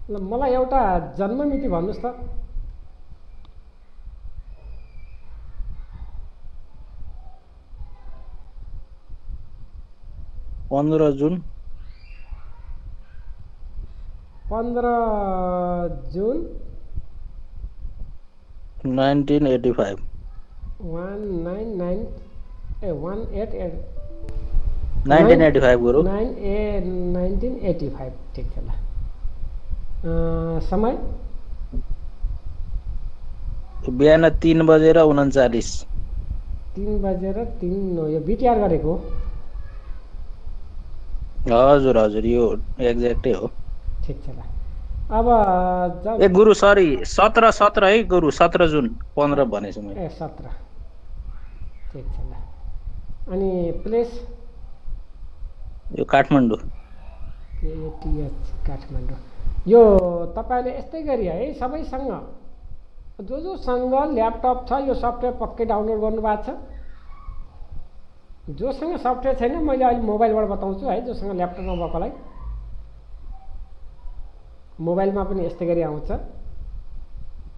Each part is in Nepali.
ल मलाई एउटा जन्म मिति भन्नुस् त। 15 जुन 15 जुन 1985। 199 ए 188 1985 गुरु। 1985 ठिक छ ल। समय बिहान 3 बजेर 39। 3 बजेर 3 यो बिटिआर गरेको हजुर हजुर यो एक्ज्याक्टै हो। ठिक छ ल। अब ए गुरु सरी 17 है गुरु, 17 जुन 15 भनेछु मैले। ए 17 ठिक छ ल। अनि प्लेस यो काठमाडौँ। केटिएच काठमाडौँ। यो तपाईँले यस्तै गरी है सबैसँग जोसँग ल्यापटप छ यो सफ्टवेयर पक्कै डाउनलोड गर्नुभएको छ। जोसँग सफ्टवेयर छैन मैले अहिले मोबाइलबाट बताउँछु है। जोसँग ल्यापटपमा भएकोलाई मोबाइलमा पनि यस्तै गरी आउँछ।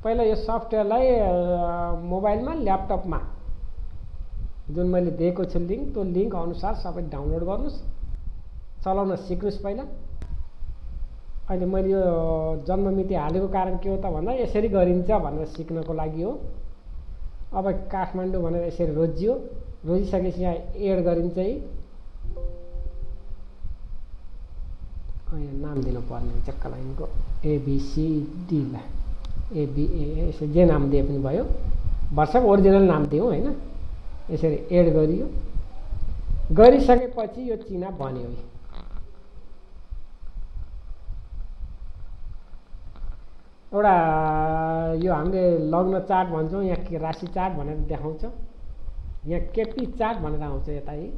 पहिला यो सफ्टवेयरलाई मोबाइलमा ल्यापटपमा जुन मैले दिएको छु लिङ्क, त्यो लिङ्क अनुसार सबै डाउनलोड गर्नुहोस्, चलाउन सिक्नुहोस् पहिला। अहिले मैले यो जन्म मिति हालेको कारण के हो त भन्दा यसरी गरिन्छ भनेर सिक्नको लागि हो। अब काठमाडौँ भनेर यसरी रोजियो, रोजिसकेपछि यहाँ एड गरिन्छ है। यहाँ नाम दिनुपर्ने हुन्छ क्लाइन्टको एबिसिडी ल एबिए यसरी जे नाम दिए पनि भयो। भर्सप ओरिजिनल नाम दिउँ होइन। यसरी एड गरियो, गरिसकेपछि यो चिना बन्यो। एउटा यो हामीले लग्न चार्ट भन्छौँ, यहाँ राशि चार्ट भनेर देखाउँछ। यहाँ केपी चार्ट भनेर आउँछ यता है।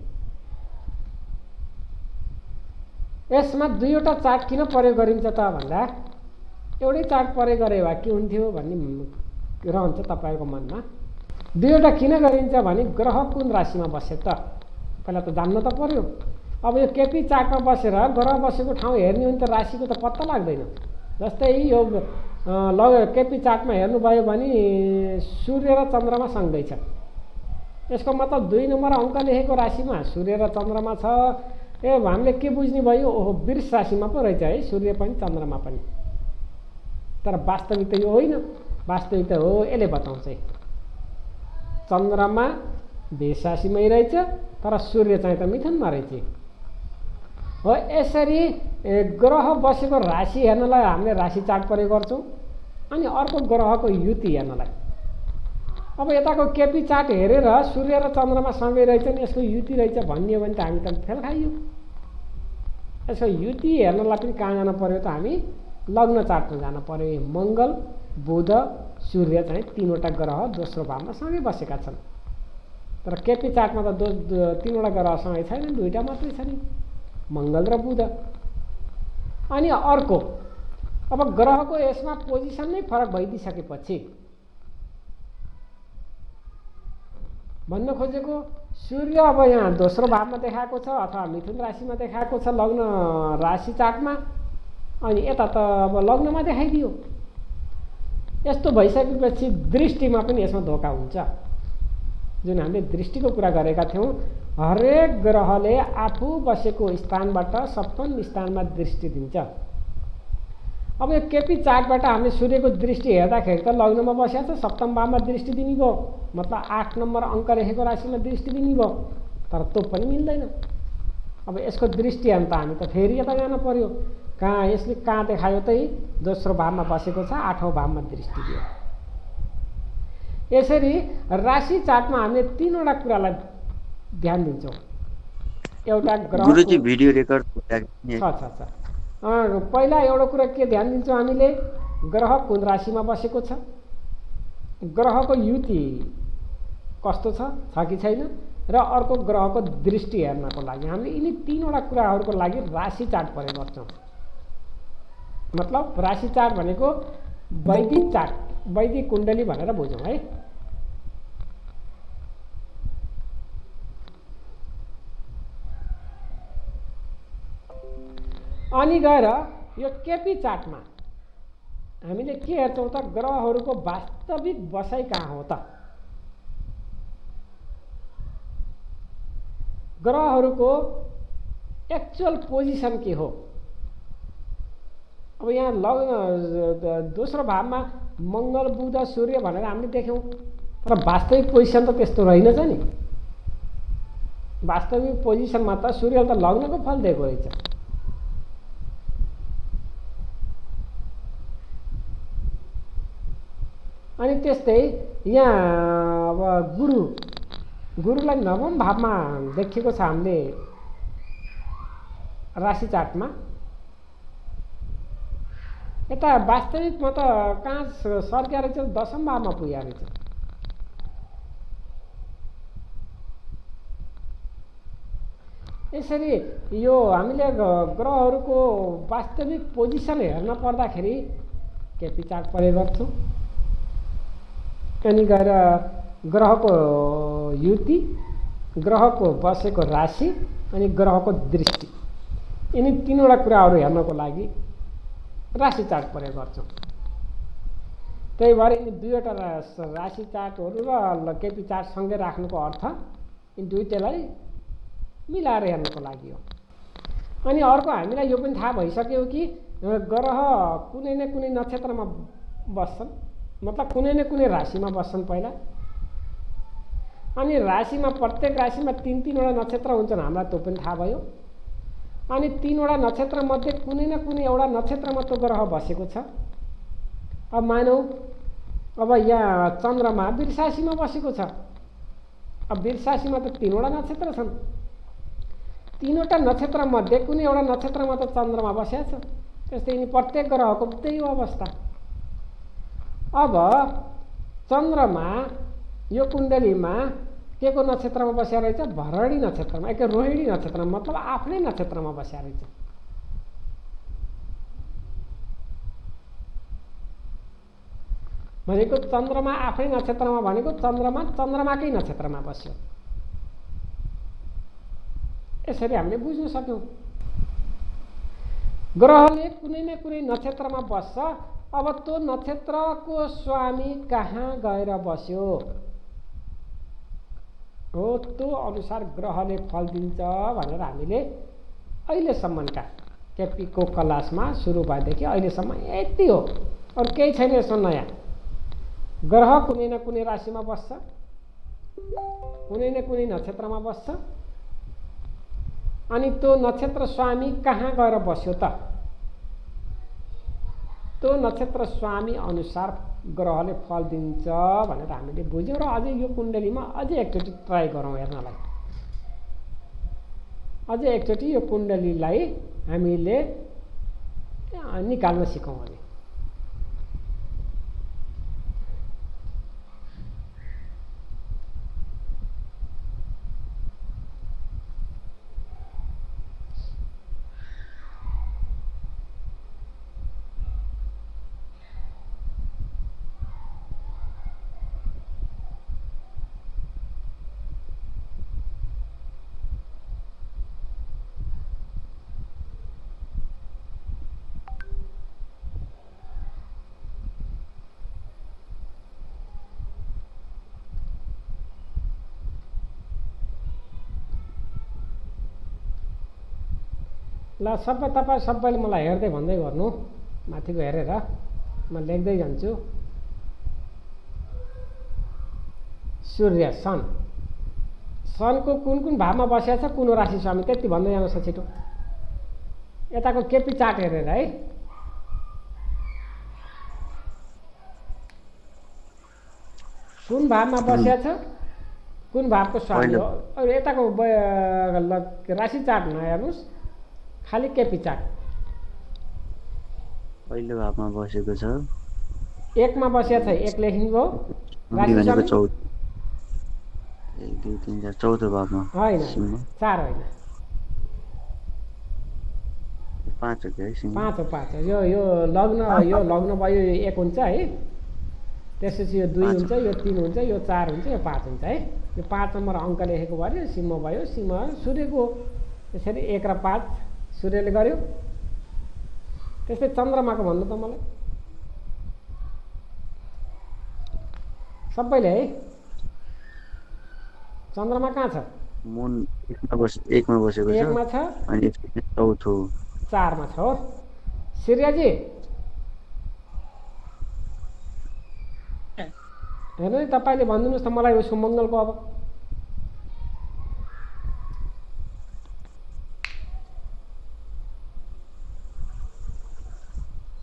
यसमा दुईवटा चार्ट किन प्रयोग गरिन्छ त भन्दा एउटै चार्ट प्रयोग गरे भए के हुन्थ्यो भन्ने रहन्छ तपाईँहरूको मनमा। दुईवटा किन गरिन्छ भने ग्रह कुन राशिमा बस्यो त पहिला त जान्न त पर्यो। अब यो केपी चार्टमा बसेर ग्रह बसेको ठाउँ हेर्ने हो भने त राशिको त पत्ता लाग्दैन। जस्तै यो केपी चार्टमा हेर्नुभयो भने सूर्य र चन्द्रमा सँगै छ। यसको मतलब 2 नम्बर अङ्क लेखेको राशिमा सूर्य र चन्द्रमा छ। ए हामीले के बुझ्ने भयो, ओहो वृष राशिमा पो रहेछ है सूर्य पनि चन्द्रमा पनि। तर वास्तविक त यो होइन, वास्तविक त हो यसले बताउँछ। चन्द्रमा वृष राशिमै रहेछ तर सूर्य चाहिँ त मिथुनमा रहेछ हो। यसरी ग्रह बसेको राशि हेर्नलाई हामीले राशि चार्ट प्रयोग गर्छौँ। अनि अर्को ग्रहको युति हेर्नलाई अब यताको केपी चार्ट हेरेर सूर्य र चन्द्रमा सँगै रहेछन् यसको युति रहेछ भन्ने हो भने त हामी त फेल खाइयो। यसको युति हेर्नलाई पनि कहाँ जानु पर्यो त हामी लग्न चार्टमा जानु पर्यो। मङ्गल बुध सूर्य चाहिँ 3वटा ग्रह दोस्रो भावमा सँगै बसेका छन्। तर केपी चार्टमा त 3वटा ग्रह सँगै छैन, 2टा मात्रै छ नि, मङ्गल र बुध। अनि अर्को अब ग्रहको यसमा पोजिसन नै फरक भइदिसकेपछि भन्न खोजेको सूर्य अब यहाँ दोस्रो भावमा देखाएको छ अथवा मिथुन राशिमा देखाएको छ लग्न राशि चार्टमा, अनि यता त अब लग्नमा देखाइदियो। यस्तो भइसकेपछि दृष्टिमा पनि यसमा धोका हुन्छ। जुन हामीले दृष्टिको कुरा गरेका थियौँ, हरेक ग्रहले आफू बसेको स्थानबाट सप्तम स्थानमा दृष्टि दिन्छ। अब यो केपी चार्टबाट हामीले सूर्यको दृष्टि हेर्दाखेरि त लग्नमा बसेको छ, सप्तम भावमा दृष्टि दिने भयो, मतलब 8 नम्बर अङ्क लेखेको राशिमा दृष्टि दिने भयो। तर त्यो पनि मिल्दैन। अब यसको दृष्टि अन्त हामी त फेरि यता जानु पर्यो। कहाँ यसले कहाँ देखायो त दोस्रो भावमा बसेको छ, 8औँ भावमा दृष्टि दियो। यसरी राशि चार्टमा हामीले 3वटा कुरालाई ध्यान दिन्छौँ। एउटा ग्रह गुरुजी भिडियो रेकर्ड छ। पहिला एउटा कुरा के ध्यान दिन्छौँ हामीले, ग्रह कुन राशिमा बसेको छ, ग्रहको युति कस्तो छ कि छैन, र अर्को ग्रहको दृष्टि हेर्नको लागि हामीले यिनी 3वटा कुराहरूको लागि राशि चार्ट प्रयोग गर्छौँ। मतलब राशि चार्ट भनेको वैदिक चार्ट, वैदिक कुण्डली भनेर बुझौँ है। अनि गएर यो केपी चार्टमा हामीले के हेर्छौँ त ग्रहहरूको वास्तविक बसाइ कहाँ हो त, ग्रहहरूको एक्चुअल पोजिसन के हो। अब यहाँ लग्न दोस्रो भावमा मङ्गल बुध सूर्य भनेर हामीले देख्यौँ, तर वास्तविक पोजिसन त त्यस्तो रहेनछ नि। वास्तविक पोजिसनमा त सूर्यले त लग्नको फल दिएको रहेछ। अनि त्यस्तै यहाँ अब गुरुलाई नवम भावमा देखिएको छ हामीले राशि चार्टमा। यता वास्तविकमा त कहाँ सर्किया रहेछ, दशम भावमा पुगेको रहेछ। यसरी यो हामीले ग्रहहरूको वास्तविक पोजिसन हेर्न पर्दाखेरि केपी चार्ट प्रयोग गर्छौँ। अनि गएर ग्रहको युति, ग्रहको बसेको राशि अनि ग्रहको दृष्टि, यिनी तीनवटा कुराहरू हेर्नको लागि राशि चार्ट प्रयोग गर्छौँ। त्यही भएर यिनी दुईवटा राशि चार्टहरू र केपी चार्ट सँगै राख्नुको अर्थ यिनी दुईटैलाई मिलाएर हेर्नको लागि हो। अनि अर्को हामीलाई यो पनि थाहा भइसक्यो कि ग्रह कुनै न कुनै नक्षत्रमा बस्छन्, मतलब कुनै न कुनै राशिमा बस्छन् पहिला। अनि राशिमा प्रत्येक राशिमा तीन तीनवटा नक्षत्र हुन्छन्, हामीलाई त्यो पनि थाहा भयो। अनि तीनवटा नक्षत्रमध्ये कुनै न कुनै एउटा नक्षत्रमा त्यो ग्रह बसेको छ। अब मानौँ अब यहाँ चन्द्रमा वृष राशिमा बसेको छ। अब वृष राशिमा त तीनवटा नक्षत्र छन्, तीनवटा नक्षत्रमध्ये कुनै एउटा नक्षत्रमा त चन्द्रमा बसेको छ। त्यस्तै यिनी प्रत्येक ग्रहको त्यही हो अवस्था। अब चन्द्रमा यो कुण्डलीमा के को नक्षत्रमा बसेको रहेछ, भरणी नक्षत्रमा, एक रोहिणी नक्षत्रमा, मतलब आफ्नै नक्षत्रमा बसेको रहेछ। भनेको चन्द्रमा आफ्नै नक्षत्रमा भनेको चन्द्रमा चन्द्रमाकै नक्षत्रमा बस्यो। यसरी हामीले बुझ्न सक्यौँ ग्रहले कुनै न कुनै नक्षत्रमा बस्छ। अब त्यो नक्षत्रको स्वामी कहाँ गएर बस्यो हो, त्यो अनुसार ग्रहले फल दिन्छ भनेर हामीले अहिलेसम्मका केपीको क्लासमा सुरु भएदेखि अहिलेसम्म यति हो, अरू केही छैन यसो नयाँ। ग्रह कुनै न कुनै राशिमा बस्छ, कुनै न कुनै नक्षत्रमा बस्छ, अनि त्यो नक्षत्र स्वामी कहाँ गएर बस्यो त, त्यो नक्षत्र स्वामी अनुसार ग्रहले फल दिन्छ भनेर हामीले बुझ्यौँ। र अझै यो कुण्डलीमा अझै एकचोटि ट्राई गरौँ हेर्नलाई। अझै एकचोटि यो कुण्डलीलाई हामीले निकाल्न सिकौँ भने। ल तपाईँ सबैले मलाई हेर्दै भन्दै गर्नु, माथिको हेरेर म लेख्दै जान्छु। सूर्य सन, सनको कुन कुन भावमा बसेको छ, कुन राशि स्वामी, त्यति भन्दै जानुहोस् छिटो। यताको केपी चार्ट हेरेर है। कुन भावमा बसेको छ, कुन भावको स्वामी हो। अरू यताको राशि चार्ट नहेर्नुहोस्, खाली केपी चार्ट। पहिलो भावमा बसेको छ, एकमा बसेको छ, एक लेखिएको हो। राशि स्वामी 1 2 3 4 चौथो भावमा होइन, 4 होइन, 5 हो क्या सिंह, 5 हो। 5 हो। यो लग्न भयो, यो 1 हुन्छ है। त्यसपछि यो 2 हुन्छ, यो 3 हुन्छ, यो 4 हुन्छ, यो 5 हुन्छ है। यो 5 नम्बर अङ्क लेखेको भयो, सिंह भयो। सिंह सूर्यको त्यसरी 1 र 5 सूर्यले गर्यो। त्यस्तै चन्द्रमाको भन्नु त मलाई। सबैले है। चन्द्रमा कहाँ छ? मुन एकमा बसेको छ एकमा छ, अनि चौथो 4मा छ हो। सूर्यजी हेर्नु नि, तपाईँले भनिदिनुहोस् त मलाई उसको मङ्गलको। अब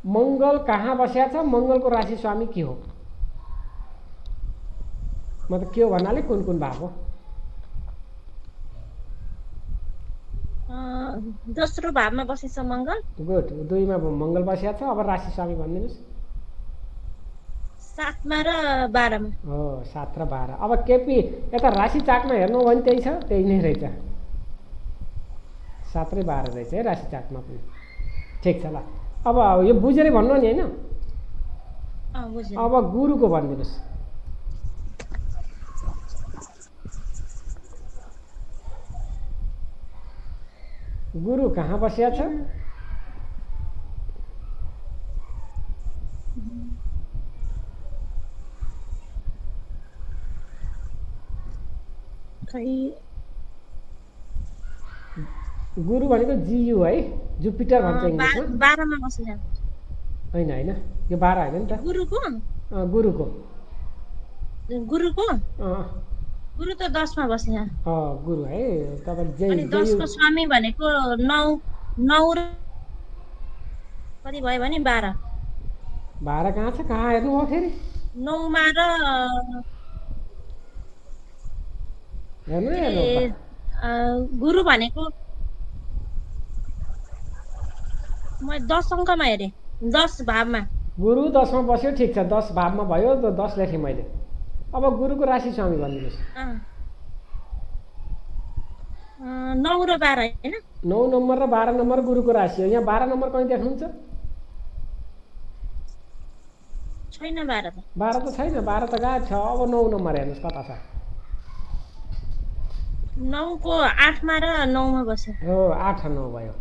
मङ्गल कहाँ बसेको छ? मङ्गलको राशि स्वामी के हो? म त के हो भन्नाले कुन भाव हो? दोस्रो भावमा बसेछ मङ्गल। गुड। 2मा मङ्गल बसेको छ। अब राशि स्वामी भनिदिनुहोस्। 7मा र 12मा। हो, 7 र 12। अब केपी यता राशि चाकमा हेर्नु हो भने त्यही छ, त्यही नै रहेछ। 7 र 12 रहेछ है राशि चाकमा पनि। ठिक छ ल। अब यो बुझेरै भन्नु नि होइन? बुझेँ। अब गुरुको भनिदिनुहोस्। गुरु कहाँ बसिया छ? गुरु भनेको जियु है, जुपिटर भन्छ इङ्ग्लिसमा। 12मा बसेछ। होइन होइन, यो 12 होइन नि त। गुरुको गुरुको गुरु त 10मा बसेछ। गुरु है तपाईँ अनि 10को स्वामी भनेको 9 र कति भयो भने 12। 12 कहाँ छ? कहाँ हेर्नु हो फेरि? 9मा र हेर्नु गुरु भनेको म 10 अङ्कमा हेरेँ, 10 भावमा। गुरु 10मा बस्यो, ठिक छ। 10 भावमा भयो, 10 लेखेँ मैले। अब गुरुको राशि स्वामी भनिदिनुहोस्। 9 र 12 होइन? 9 नम्बर र 12 नम्बर गुरुको राशि हो। यहाँ 12 नम्बर कहीँ देख्नुहुन्छ? छैन 12 त। 12 त छैन, 12 त गायब छ। अब 9 नम्बर हेर्नुहोस् कता छ? 9को 8मा र 9मा बस्यो। हो, 8 र 9 भयो।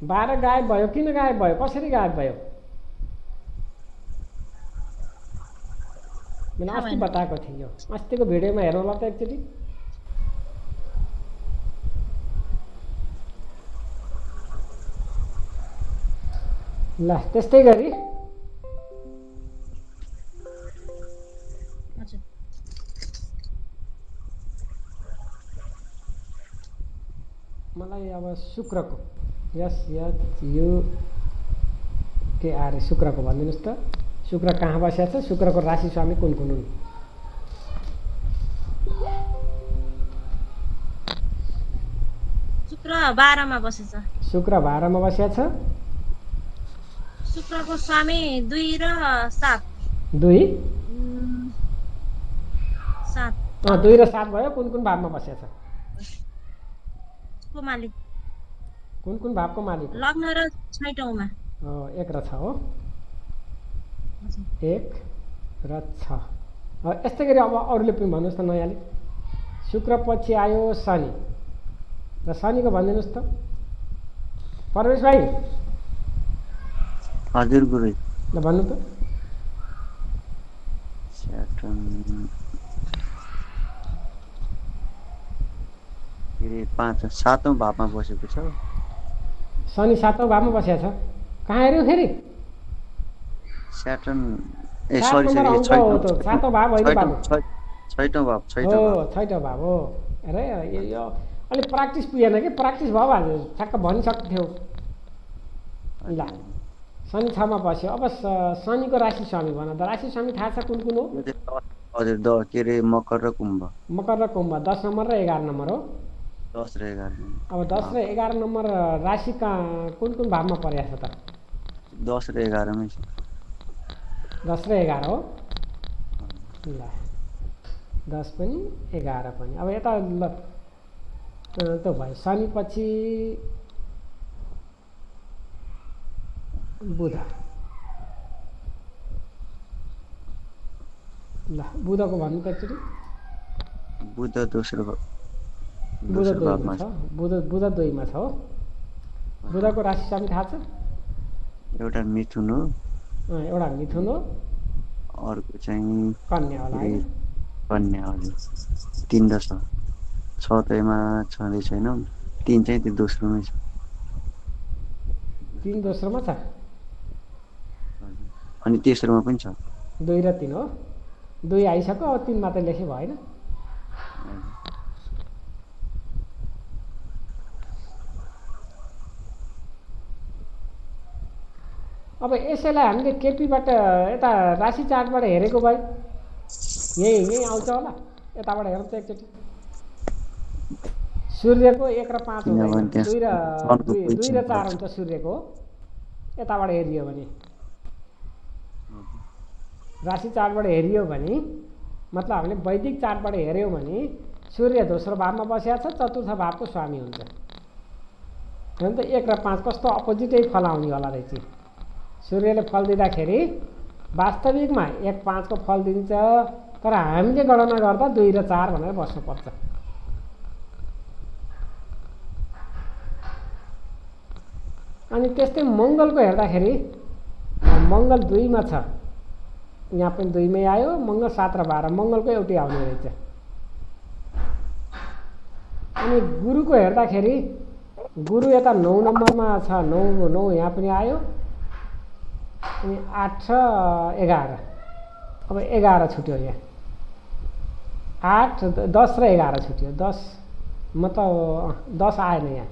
बाह्र गायब भयो। किन गायब भयो? कसरी गायब भयो? मैले अस्ति बताएको थिएँ। यो अस्तिको भिडियोमा हेर्नु होला त एकचोटि। ल त्यस्तै गरी मलाई अब शुक्रको SHUKRA शुक्रको भनिदिनुहोस् त। शुक्र कहाँ बसेको छ? शुक्रको राशि स्वामी कुन कुन हुन्? शुक्र 12मा बसेछ। शुक्र 12मा बसेको छ। शुक्रको स्वामी 2 र 7। 2 7 2 र 7 भयो। कुन कुन भावमा बसेको छ? को मालिक। कुन कुन भावको मालिक? लग्न र छैटौँमा। 1 र 6 हो। 1 र 6। यस्तै गरी अब अरूले पनि भन्नुहोस् त नयाँले। शुक्र पछि आयो शनि र शनिको भनिदिनुहोस् त परमेश भाइ। हजुर गुरु। ल भन्नु त। फेरि 7औं भावमा बसेको छ। शनि 7औं भावमा बसेको छ। कहाँ हेऱ्यो फेरि? स्याटर्न सरी 7औं भाव होइन बाबु। छैटौं भाव। छैटौं भाव हो। अरे यो अलिक प्र्याक्टिस पुगेन कि? प्र्याक्टिस भयो आज ठ्याक्क भनिसक्थ्यो। ल शनि 6मा बस्यो। अब शनिको राशि स्वामी भन त। राशि स्वामी थाहा छ कुन कुन हो? हजुर के अरे मकर र कुम्भ। मकर र कुम्भ 10 नम्बर र 11 नम्बर हो। 10 र 11। अब 10 र 11 नम्बर राशि कुन कुन भावमा परेको छ त? 10 र 11मै छ। 10 र 11 हो। ल 10 पनि 11 पनि। अब यता ल त भयो। शनि पछि बुध। ल बुधको भन्नु त एकचोटि। बुध दोस्रो बुध 2मा छ। बुध 2मा छ हो। बुधको राशि स्वामी थाहा छ? एउटा मिथुन हो, एउटा मिथुन हो, अर्को चाहिँ कन्या होला ए, होइन? कन्या हजुर। 3 र 6 6 त एमा छँदै छैन, 3 चाहिँ त्यो दोस्रोमै छ। 3 दोस्रोमा छ, हजुर। अनि तेस्रोमा पनि छ। 2 र 3 हो। 2 आइसक्यो, अब 3 मात्रै लेखे भयो होइन? हजुर। अब यसैलाई हामीले केपीबाट यता राशि चार्टबाट हेरेको भए यही आउँछ होला। यताबाट हेरौँ त एकचोटि। सूर्यको 1 र 5 किनभने हुँदैन, त्यहाँ 2 सनको र पोजिसन 4 हुन्छ सूर्यको। यताबाट हेरियो भने, राशि चार्टबाट हेरियो भने, मतलब हामीले वैदिक चार्टबाट हेऱ्यौँ भने सूर्य दोस्रो भावमा बसेको छ, चतुर्थ भावको स्वामी हुन्छ। हो नि त? 1 र 5 कस्तो अपोजिटै फल आउने होला रहेछ। सूर्यले फल दिँदाखेरि वास्तविकमा 1 5 को फल दिन्छ, तर हामीले गणना गर्दा 2 र 4 भनेर बस्नुपर्छ। अनि त्यस्तै मङ्गलको हेर्दाखेरि मङ्गल 2 मा छ, यहाँ पनि 2 मै आयो। मङ्गल 7 र 12 मङ्गलको एउटै आउने रहेछ। अनि गुरुको हेर्दाखेरि गुरु यता 9 नम्बरमा छ, 9 यहाँ पनि आयो। अनि 8 र 11, अब 11 छुट्यो यहाँ। 8 10 र 11 छुट्यो। 10 मतलब 10 आएन यहाँ,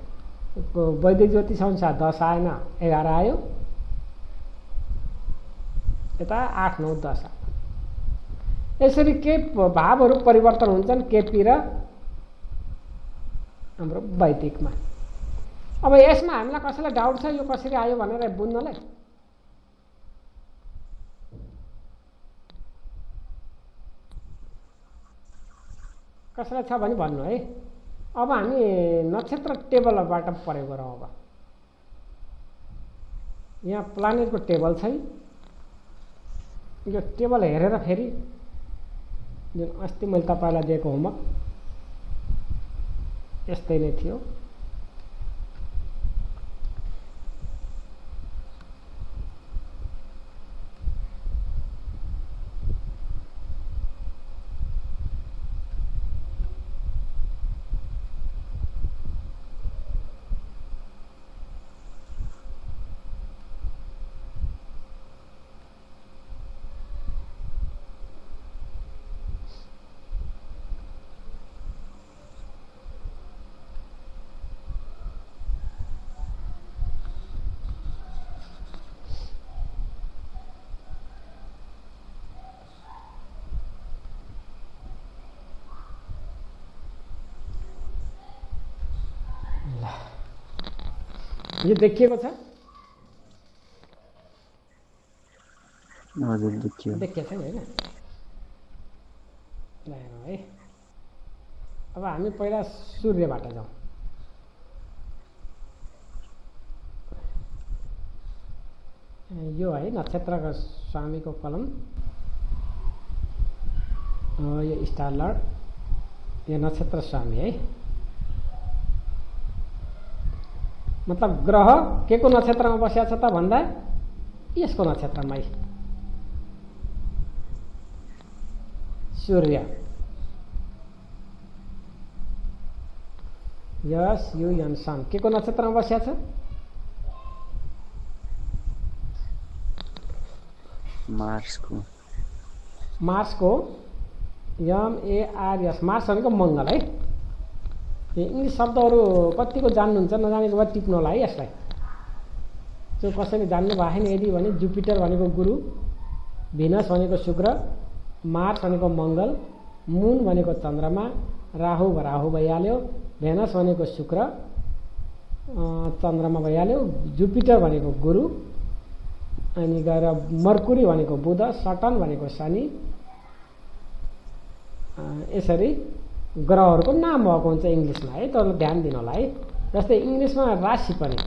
वैदिक ज्योतिष अनुसार 10 आएन, 11 आयो। यता 8 9 10 आयो। यसरी के भावहरू परिवर्तन हुन्छन् केपी र हाम्रो वैदिकमा। अब यसमा हामीलाई कसैलाई डाउट छ यो कसरी आयो भनेर बुझ्नलाई? कसैलाई छ भने भन्नु है। अब हामी नक्षत्र टेबलबाट प्रयोग गरौँ। अब यहाँ प्लानेटको टेबल छ। यो टेबल हेरेर फेरि जुन अस्ति मैले तपाईँलाई दिएको होमवर्क यस्तै नै थियो। यो देखिएको छ? हजुर देखियो। देखिएको छ नि होइन? ल हेरौँ है। अब हामी पहिला सूर्यबाट जाउँ। यो है नक्षत्रको स्वामीको कलम, यो स्टार लर्ड, यो नक्षत्र स्वामी है। मतलब ग्रह के को नक्षत्रमा बसेको छ त भन्दा यसको नक्षत्रमै सूर्य। यस यो सन के को नक्षत्रमा बसेको छ? मार्सको MARS, मार्स भनेको मङ्गल है। इङ्ग्लिस शब्दहरू कतिको जान्नुहुन्छ, नजानेको भए टिप्नु होला है यसलाई। त्यो कसैले जान्नु भएको छैन यदि भने जुपिटर भनेको गुरु, भिनस भनेको शुक्र, मार्स भनेको मङ्गल, मुन भनेको चन्द्रमा, राहु भइहाल्यो, भेनस भनेको शुक्र चन्द्रमा भइहाल्यो, जुपिटर भनेको गुरु, अनि गएर मर्कुरी भनेको बुध, सटर्न भनेको शनि। यसरी ग्रहहरूको नाम भएको हुन्छ इङ्ग्लिसमा है, तर ध्यान दिनु होला है। जस्तै इङ्ग्लिसमा राशि पनि,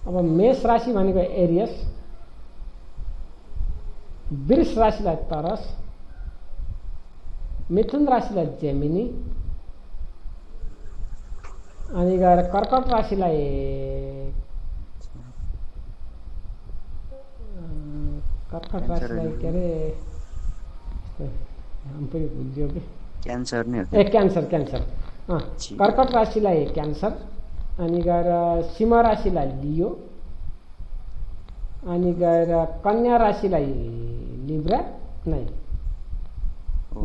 अब मेष राशि भनेको एरियस, वृष राशिलाई तरस, मिथुन राशिलाई जेमिनी, अनि गएर कर्कट राशिलाई कर्कट राशिलाई के अरे नाम पनि भुलियो कि क्यान्सर नै हो ए क्यान्सर क्यान्सर कर्कट राशिलाई क्यान्सर अनि गएर सिंह राशिलाई लियो अनि गएर कन्या राशिलाई लिब्रा नै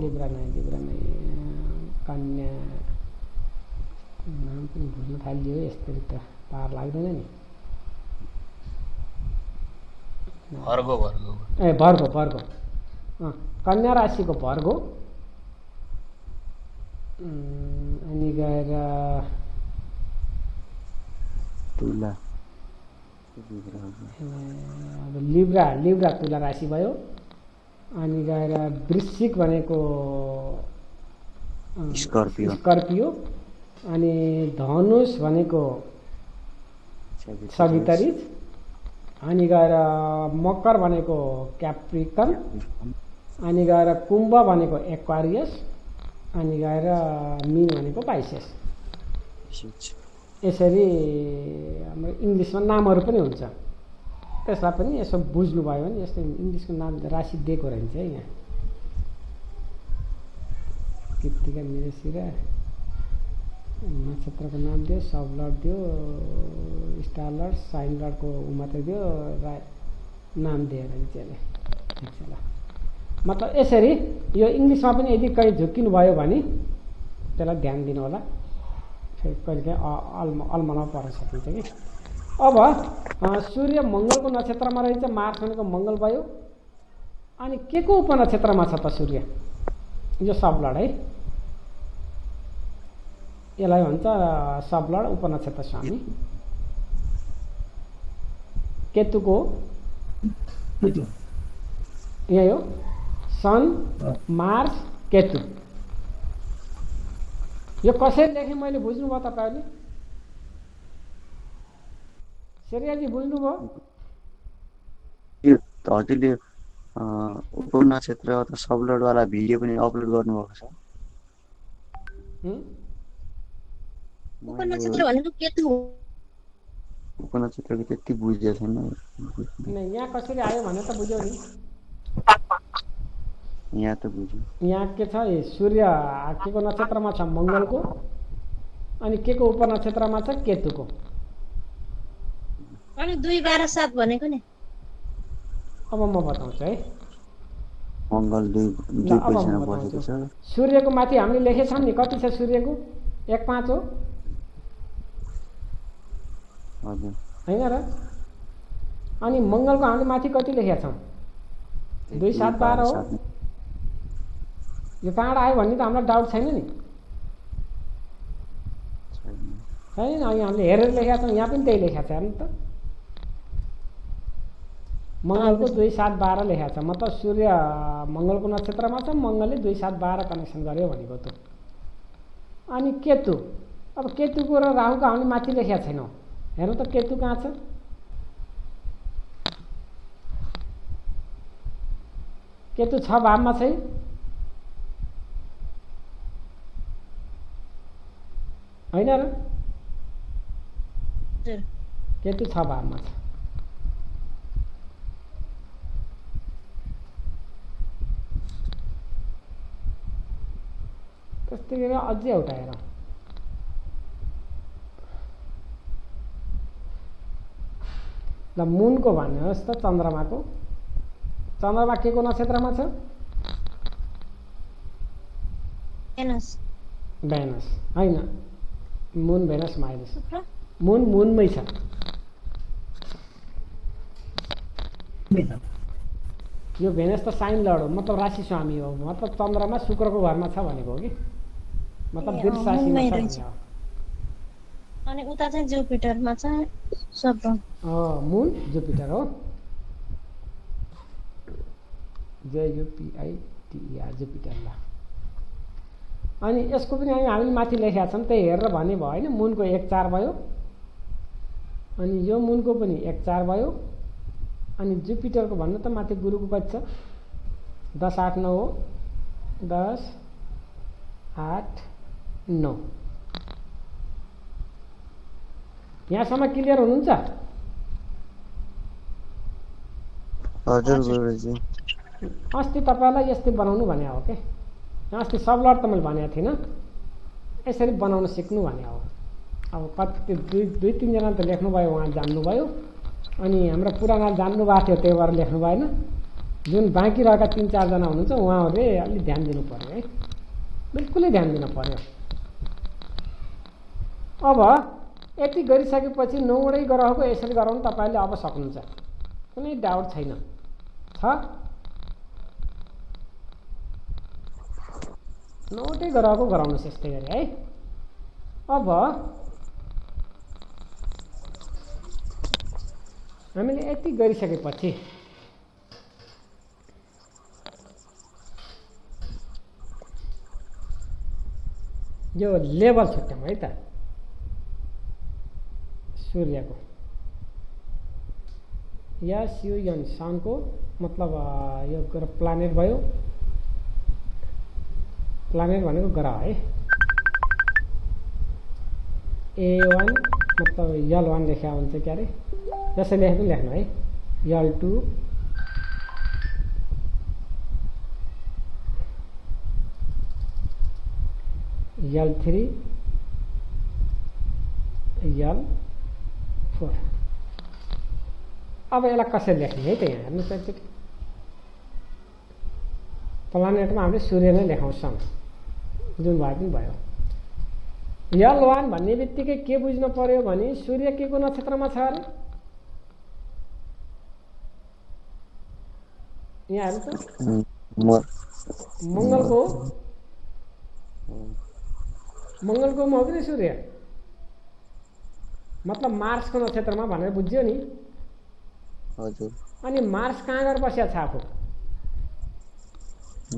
लिब्रा नै कन्या नाम पनि भुल्न थालियो यस्तरी त पार लाग्दैन नि ए भर्गो कन्या राशिको भर्गो अनि गएर तुला अब लिब्रा तुला राशि भयो अनि गएर वृश्चिक भनेको स्कर्पियो अनि धनुष भनेको सगितरिज अनि गएर मकर भनेको क्याप्रिकन अनि गएर कुम्भ भनेको एक्वारियस अनि गएर मीन भनेको पाइसेस यसरी हाम्रो इङ्ग्लिसमा नामहरू पनि हुन्छ त्यसलाई पनि यसो बुझ्नुभयो भने यस्तो इङ्ग्लिसको नाम राशि दिएको रहन्छ है यहाँ कृत्तिका मृगशिरा नक्षत्रको नाम दियो सब लड दियो स्टार लड साइन लडको मात्रै दियो नाम दिएर त्यसले ठिक छ ल मतलब यसरी यो इङ्ग्लिसमा पनि यदि कहीँ झुक्किनु भयो भने त्यसलाई ध्यान दिनु होला फेरि कहिलेकाहीँ अल्मलामा पर्न सकिन्छ कि अब सूर्य मङ्गलको नक्षत्रमा रहेछ मार्च भनेको मङ्गल भयो अनि के को उपनक्षत्रमा छ त सूर्य यो सबलड है यसलाई भन्छ सबलड उपनक्षत्र स्वामी केतुको यही हो सन मार्च केतु यो कसरी लेखेँ मैले बुझ्नुभयो तपाईँहरूले श्रेयाजी बुझ्नुभयो हजुरले उपनक्षत्र अथवा सबलडवाला भिडियो पनि अपलोड गर्नुभएको छ उपनक्षत्र भनेको केतु हो उपनक्षत्रको त्यति बुझेको छैन यहाँ कसरी आयो भने त बुझ्यौ नि यहाँ त बुझ्यो यहाँ के छ सूर्य के को नक्षत्रमा छ मङ्गलको अनि के को उपनक्षत्रमा छ केतुको अनि 2 12 7 भनेको नि अब म बताउँछु है मङ्गल दुई पोजिसनमा बसेको छ सूर्यको माथि हामीले लेखेछौँ नि कति छ सूर्यको 1 5 हो हजुर हैन र अनि मङ्गलको हामीले माथि कति लेखेका छौँ 2 7 12 हो यो कहाँबाट आयो भन्ने त हामीलाई डाउट छैन नि छैन अनि हामीले हेरेर लेखेका छौँ यहाँ पनि त्यही लेखेका छ हेर्नु त मङ्गलको 2 7 12 लेखेको छ मतलब सूर्य मङ्गलको नक्षत्रमा छ मङ्गलले 2 7 12 कनेक्सन गर्यो भनेको त अनि केतु अब केतुको र राहुको हामीले माथि लेखेका छैनौँ हेर्नु त केतु कहाँ छ केतु 6 भावमा छ हैन र केतु 6 भावमा छ त्यस्तै गरेर अझै एउटा हेरौँ ल मुनको भन्नुहोस् त चन्द्रमा के को नक्षत्रमा छ भेनस हैन मुन भेनसमा आइदिन्छ मुनमै छ यो भेनस त साइन लड हो मतलब राशि स्वामी हो मतलब चन्द्रमा शुक्रको घरमा छ भनेको हो कि मतलब वृष राशिमा छ भन्ने हो अनि उता चाहिँ जुपिटरमा छ सब मुन जुपिटर हो JUPITER जुपिटर ल अनि यसको पनि हामीले माथि लेखेका छौँ त्यही हेरेर भने भयो हैन मुनको 1 4 भयो अनि यो मुनको पनि 1 4 भयो अनि जुपिटरको भन्नु त माथि गुरुको कति छ 10 8 9 हो 10 8 9 यहाँसम्म क्लियर हुनुहुन्छ हजुर गुरुजी। अस्ति तपाईँलाई यस्तै बनाउनु भने हो के, अस्ति सबलर त मैले भनेको थिइनँ, यसरी बनाउन सिक्नु भने हो। अब कति दुई तिनजना त लेख्नुभयो, उहाँ जान्नुभयो, अनि हाम्रो पुराना जान्नुभएको थियो, त्यही भएर लेख्नु भएन। जुन बाँकी रहेका 3-4जना हुनुहुन्छ उहाँहरूले अलिक ध्यान दिनु पऱ्यो है, बिल्कुलै ध्यान दिनु पऱ्यो। अब यति गरिसकेपछि 9वटै ग्रहको यसरी गराउनु तपाईँले अब सक्नुहुन्छ, कुनै डाउट छैन छ। 9वटै ग्रहको गराउनुहोस् यस्तै गरी है। अब हामीले यति गरिसकेपछि यो लेभल छुट्याउँ है त सूर्यको, SUN सनको मतलब यो प्लानेट भयो, प्लानेट भनेको ग्रह है। A1 मतलब L1 लेखा हुन्छ क्या अरे, जसरी लेख्नु लेख्नु है। L2 L3 L4। अब यसलाई कसरी लेख्ने है त, यहाँ हेर्नुहोस् एकचोटि। प्लानेटमा हामीले सूर्य नै लेखाउँछौँ, जुन भए पनि भयो। L1 भन्ने बित्तिकै के बुझ्नु पर्यो भने सूर्य के को नक्षत्रमा छ अरे, यहाँ हेर्नु त, मङ्गलको हो कि सूर्य, मतलब मार्सको नक्षत्रमा भनेर बुझ्यो नि। हजुर। अनि मार्स कहाँ गएर बसिया छ आफू,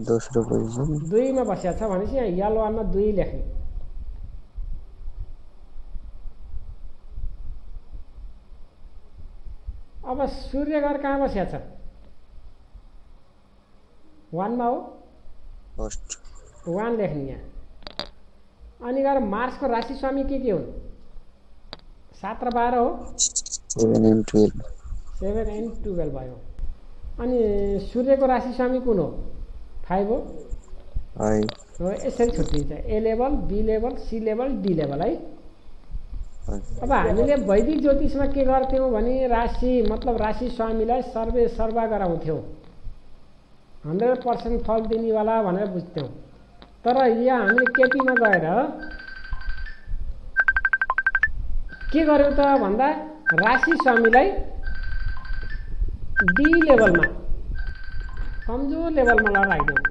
दोस्रो पोजिसन 2मा बसिया छ भनेपछि यहाँ L1 मा 2 लेख्ने। अब सूर्य गएर कहाँ बसिया छ, 1 मा हो, फर्स्ट 1 लेख्ने यहाँ। अनि गएर मार्सको राशि स्वामी के हुन्, 7 र 12 हो, 7 and 12 7 and 12 भयो। अनि सूर्यको राशि स्वामी कुन हो, 5 हो। यसरी छुट्टिन्छ, A level, B level, C level, D level है। अब हामीले वैदिक ज्योतिषमा के गर्थ्यौँ भने राशि मतलब राशि स्वामीलाई सर्वे सर्वा गराउँथ्यौँ, 100% फल दिनेवाला भनेर बुझ्थ्यौँ। तर यहाँ हामीले केपीमा गएर के गर्यौँ त भन्दा राशि स्वामीलाई D लेभलमा, कमजोर लेभलमा लगाइदिउँ।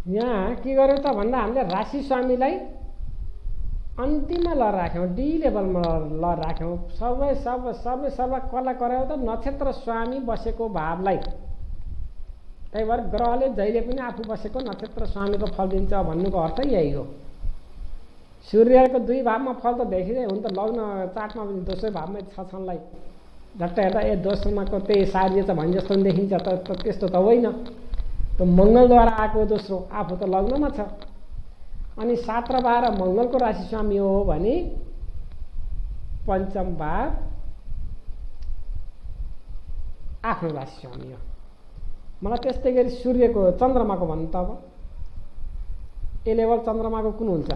यहाँ के गर्यौँ त भन्दा हामीले राशि स्वामीलाई अन्तिममा ल राख्यौँ, D लेभलमा ल राख्यौँ। सबै कसलाई करायो त नक्षत्र स्वामी बसेको भावलाई। त्यही भएर ग्रहले जहिले पनि आफू बसेको नक्षत्र स्वामीको फल दिन्छ भन्नुको अर्थ यही हो। सूर्यको 2 भावमा फल त देखिँदै हुन त, लग्न चार्टमा पनि दोस्रो भावमै छ छनलाई झट्ट हेर्दा दोस्रोमाको त्यही सार्य छ भने जस्तो देखिन्छ, त त्यस्तो त होइन। त मङ्गलद्वारा आएको दोस्रो, आफू त लग्नमा छ। अनि 7 र 12 मङ्गलको राशि स्वामी हो भने पञ्चम भाव आफ्नो राशि स्वामी हो। मलाई त्यस्तै गरी सूर्यको चन्द्रमाको भन्नु त, अब ए लेभल चन्द्रमाको कुन हुन्छ,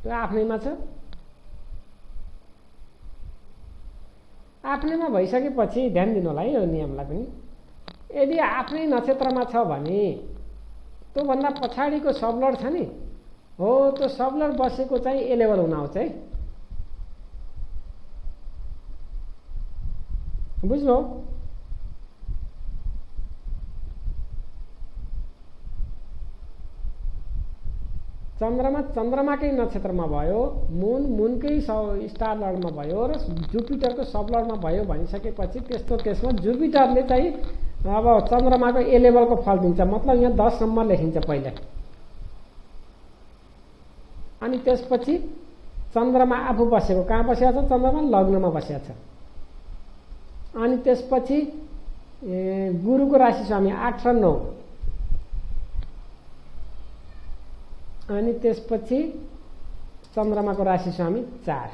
त्यो आफ्नैमा छ। आफ्नैमा भइसकेपछि ध्यान दिनु होला है यो नियमलाई पनि। यदि आफ्नै नक्षत्रमा छ भने त्योभन्दा पछाडिको सबलर छ नि हो, त्यो सबलर बसेको चाहिँ ए लेभल हुन आउँछ है। बुझ्नु चन्द्रमा चन्द्रमाकै नक्षत्रमा भयो, मुन मुनकै स्टार लर्डमा भयो र जुपिटरको सब लर्डमा भयो भनिसकेपछि त्यसमा जुपिटरले चाहिँ अब चन्द्रमाको ए लेभलको फल दिन्छ। मतलब यहाँ 10 नम्बर लेखिन्छ पहिला, अनि त्यसपछि चन्द्रमा आफू बसेको कहाँ बसेको छ? चन्द्रमा लग्नमा बसेको छ। अनि त्यसपछि गुरुको राशि स्वामी 8 र 9, अनि त्यसपछि चन्द्रमाको राशि स्वामी 4।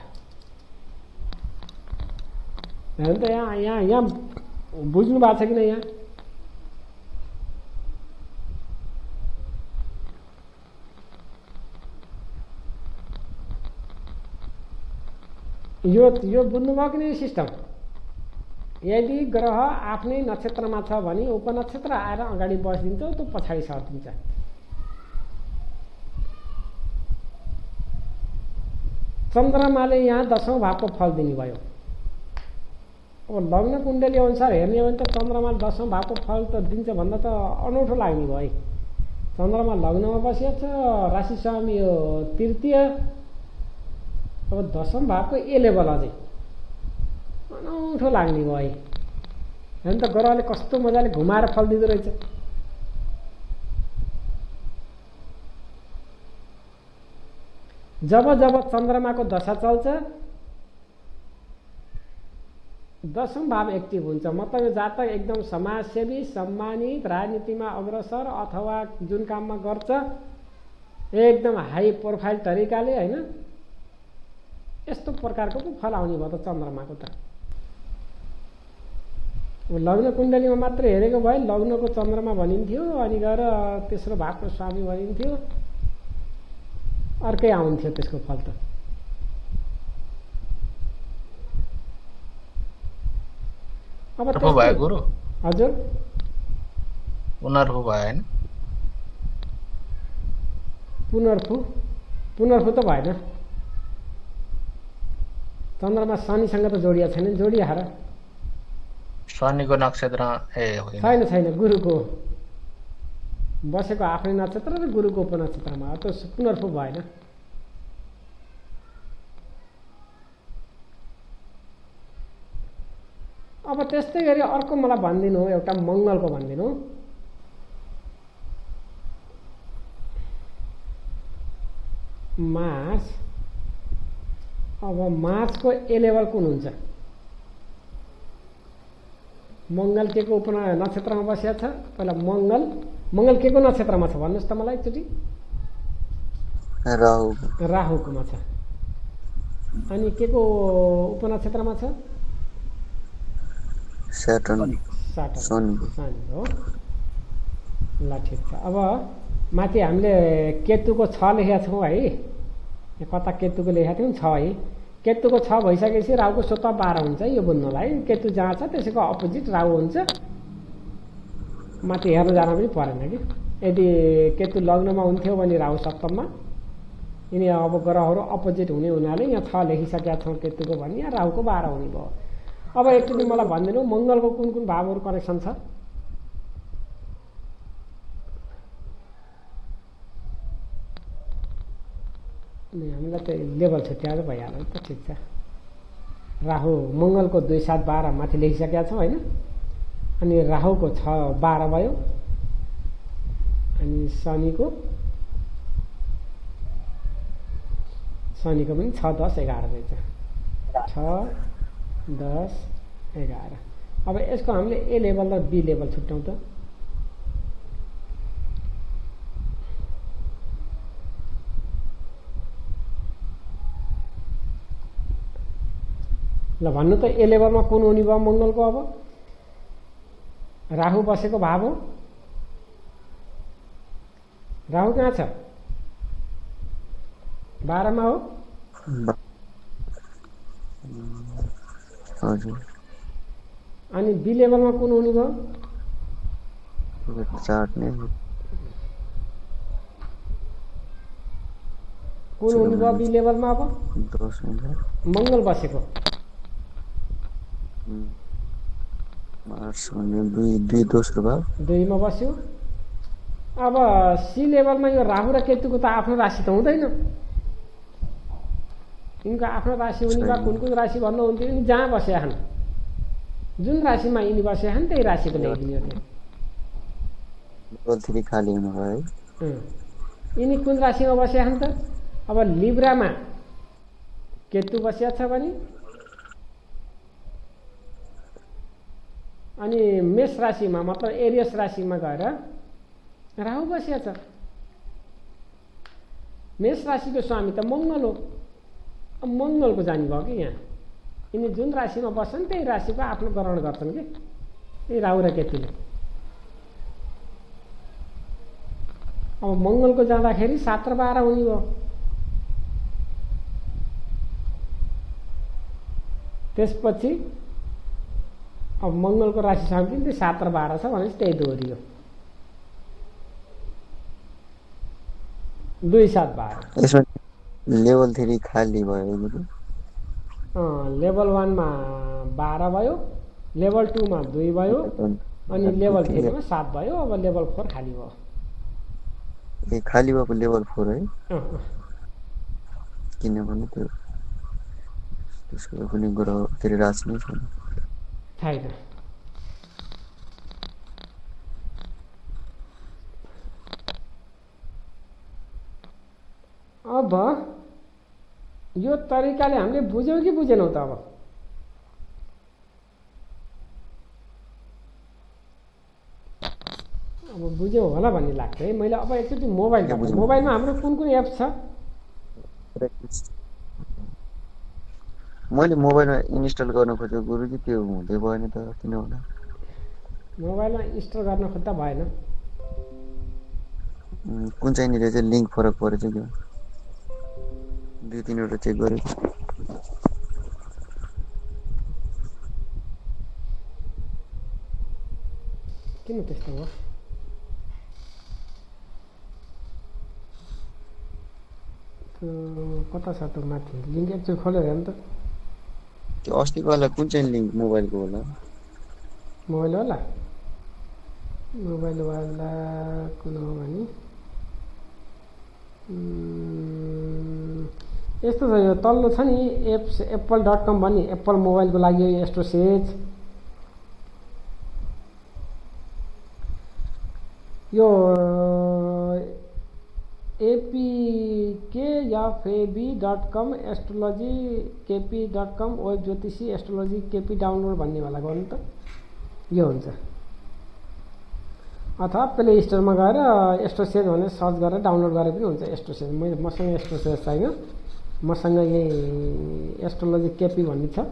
हेर्नु त यहाँ बुझ्नु भएको छ कि यहाँ? यो बुझ्नुभयो कि नै सिस्टम? यदि ग्रह आफ्नै नक्षत्रमा छ भने उपनक्षत्र आएर अगाडि बसिदिन्छ, त्यो पछाडि सर्दिन्छ। चन्द्रमाले यहाँ 10औं भावको फल दिने भयो। अब लग्न कुण्डली अनुसार हेर्ने हो भने त चन्द्रमा 10औं भावको फल त दिन्छ भन्दा त अनौठो लाग्ने भयो है। चन्द्रमा लग्नमा बसेको छ, राशि स्वामी यो तृतीय, अब 10औं भावको ए लेभल अझै अनौठो लाग्ने भयो है। हेर्नु त ग्रहले कस्तो मजाले घुमाएर फल दिँदो रहेछ। जब जब चन्द्रमाको दशा चल्छ 10औं भाव एक्टिभ हुन्छ। मतलब यो जातक एकदम समाजसेवी, सम्मानित, राजनीतिमा अग्रसर अथवा जुन काममा गर्छ एकदम हाई प्रोफाइल तरिकाले हैन, यस्तो प्रकारको पो फल आउने भयो त चन्द्रमाको त। लग्न कुण्डलीमा मात्र हेरेको भए लग्नको चन्द्रमा भनिन्थ्यो, अनि गएर तेस्रो भावको स्वामी भनिन्थ्यो, अर्कै आउँथ्यो त्यसको फल त। अब भयो गुरु, हजुर पुनर्फु भयो हैन? पुनर्फु त भएन। चन्द्रमा शनिसँग त जोडिया छैन, जोडिया र शनिको नक्षत्र होइन? छैन, गुरुको बसेको आफ्नै नक्षत्र र गुरुको उपनक्षत्रमा हो, त पुनर्फु भएन। अब त्यस्तै गरी अर्को मलाई भनिदिनु, एउटा मङ्गलको भनिदिनु। मार्च, अब मार्चको ए लेभल कुन हुन्छ? मङ्गल के को नक्षत्रमा बसेको छ? पहिला मङ्गल के को नक्षत्रमा छ भन्नुहोस् त मलाई एकचोटि? राहुकोमा छ। अनि के को उपनक्षत्रमा छ? सटर्न शनि हो। ल ठिक छ। अब माथि हामीले केतुको 6 लेखेका छौँ है, कता केतुको लेखेका थियौँ 6 है। केतुको 6 भइसकेपछि राहुको स्वतः 12 हुन्छ है। यो बुझ्नलाई केतु जहाँ छ त्यसैको अपोजिट राहु हुन्छ। माथि हेर्न जान पनि परेन कि। यदि केतु लग्नमा हुन्थ्यो भने राहु सप्तममा, यिनी अब ग्रहहरू अपोजिट हुने हुनाले यहाँ 6 लेखिसकेका छौँ केतुको भने, यहाँ राहुको 12 हुने भयो। अब एकचोटि मलाई भनिदिनु मङ्गलको कुन कुन भावहरू कनेक्सन छ? हामीलाई त लेभल छुट्याएर भइहाल्यो त, ठिक छ। राहु मङ्गलको 2 7 12 माथि लेखिसकेका छौँ होइन। अनि राहुको 6 12 भयो, अनि शनिको पनि 6 10 11 रहेछ। 6 10 11। अब यसको हामीले ए लेभल र बी लेभल छुट्याउँ त। ल भन्नु त ए लेभलमा कुन हुने भयो मङ्गलको? अब राहु बसेको भाव हो। राहु कहाँ छ? 12 मा हो। हजुर। अनि बी लेभलमा कुन हुने भयो? 4 नै कुन हुने भयो बी लेभलमा? अब 10 मङ्गल बसेको मार्स भने दुई दोस्रो भाव 2 मा बस्यो। अब सी लेभलमा यो राहु र केतुको त आफ्नो राशि त हुँदैन, यिनको आफ्नो राशि हुने वा कुन कुन राशि भन्नुहुन्थ्यो, यिनी जहाँ बसेका छन्, जुन राशिमा यिनी बसेका छन् त्यही राशिको ल्याइदिने हो त्यो। लेभल 3 खाली हुनु भयो है। यिनी कुन राशिमा बसेका छन् त? अब लिब्रामा केतु बसिया छ भने, अनि मेष राशिमा मतलब एरियस राशिमा गएर राहु बसिया छ। मेष राशिको स्वामी त मङ्गल हो। अब मङ्गलको जानी भयो कि यहाँ यिनी जुन राशिमा बस्छन् त्यही राशिको आफ्नो ग्रहण गर्छन् कि यही राहु र केतुले। अब मङ्गलको जाँदाखेरि 7 र 12 हुने भयो। त्यसपछि अब मङ्गलको राशि स्वामी पनि 7 र 12 छ भनेपछि त्यही दोहोरियो, 2 7 12। यसमा लेभल 3 खाली भयो गुरु। लेभल 1 मा 12 भयो, लेभल 2 मा 2 भयो, अनि लेभल 3 मा 7 भयो। अब लेभल 4 खाली भयो। ए खाली भएको लेभल 4 है। किनभने त्यो त्यसको कुनै ग्रह फेरि राशि नै छैन। छैन। अब यो तरिकाले हामीले बुझ्यौँ कि बुझेनौँ त? अब बुझ्यौँ होला भन्ने लाग्छ है। मैले अब एकचोटि मोबाइलमा हाम्रो कुन कुन एप्स छ? मैले मोबाइलमा इन्स्टल गर्न खोजेको गुरुजी त्यो हुँदै भएन त, किन होला? मोबाइलमा इन्स्टल गर्न खोज्दा भएन। कुन चाहिँनिर चाहिँ लिङ्क फरक परेछ क्या, 2-3 वटा चेक गरेको। किन त्यस्तो हो? कता छ त माथि लिङ्क? एकचोटि खोलेर हेर्नु त। त्यो अस्तिको वाला कुन चाहिँ लिङ्क मोबाइलको होला? मोबाइलवाला कुन हो भने यस्तो छ। यो तल्लो छ नि एप्स apple.com भन्ने, एप्पल मोबाइलको लागि यो एस्ट्रोसेज। यो apkfab.com एस्ट्रोलोजी kp.com वेब ज्योतिषी एस्ट्रोलोजी केपी डाउनलोड भन्नेवाला गर्नु त, यो हुन्छ। अथवा प्ले स्टोरमा गएर एस्ट्रोसेज भनेर सर्च गरेर डाउनलोड गरे पनि हुन्छ। एस्ट्रोसेज मसँग एस्ट्रोसेज छैन, मसँग यही एस्ट्रोलोजी केपी भन्ने छ।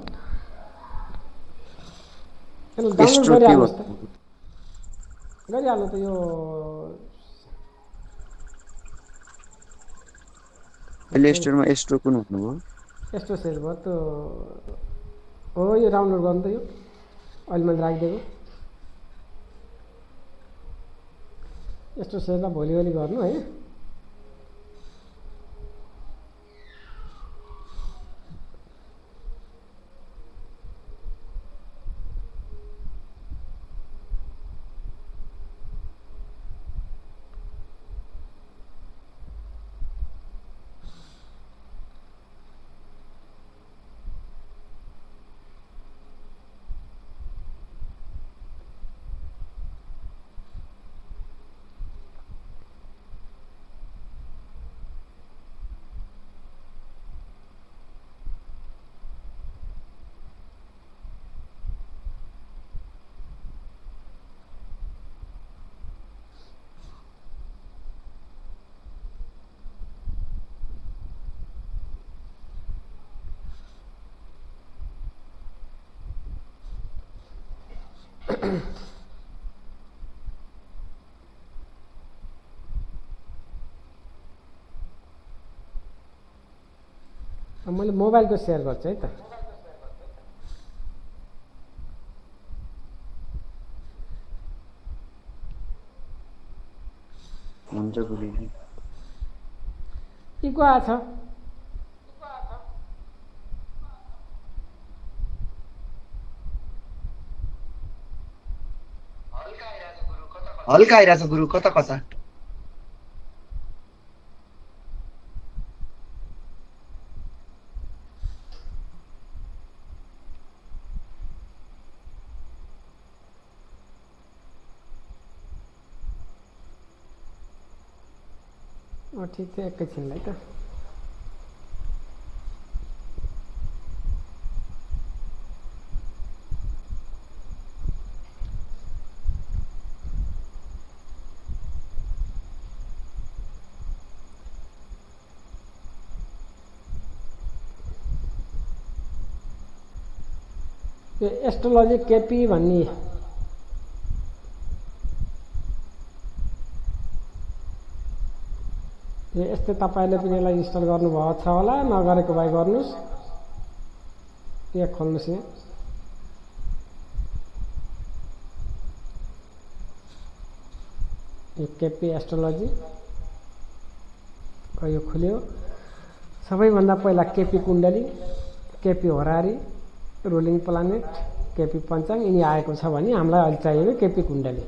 डाउनलोड गरिहाल्नुहोस् त, गरिहाल्नु त। यो प्ले स्टोरमा एस्ट्रो कुन भन्नुभयो? एस्ट्रोसेज भयो त हो। यो डाउनलोड गर्नु त, यो अहिले मैले राखिदिएको एस्ट्रोसेजलाई भोलि गर्नु है। मैले मोबाइलको सेयर गर्छु है त। हुन्छ गुरुजी। इको आछ। हल्का आइरहेछ गुरु कता कता। ठिक छ एकैछिनलाई त। यो एस्ट्रोलोजी केपी भन्ने यस्तै तपाईँले पनि यसलाई इन्स्टल गर्नुभएको छ होला, नगरेको भए गर्नुहोस्। यहाँ खोल्नुहोस्। यहाँ केपी एस्ट्रोलोजी यो खुल्यो। सबैभन्दा पहिला केपी कुण्डली, केपी होरारी, रुलिङ प्लानेट, केपी पञ्चाङ यिनी आएको छ भने हामीलाई अहिले चाहिएको केपी कुण्डली।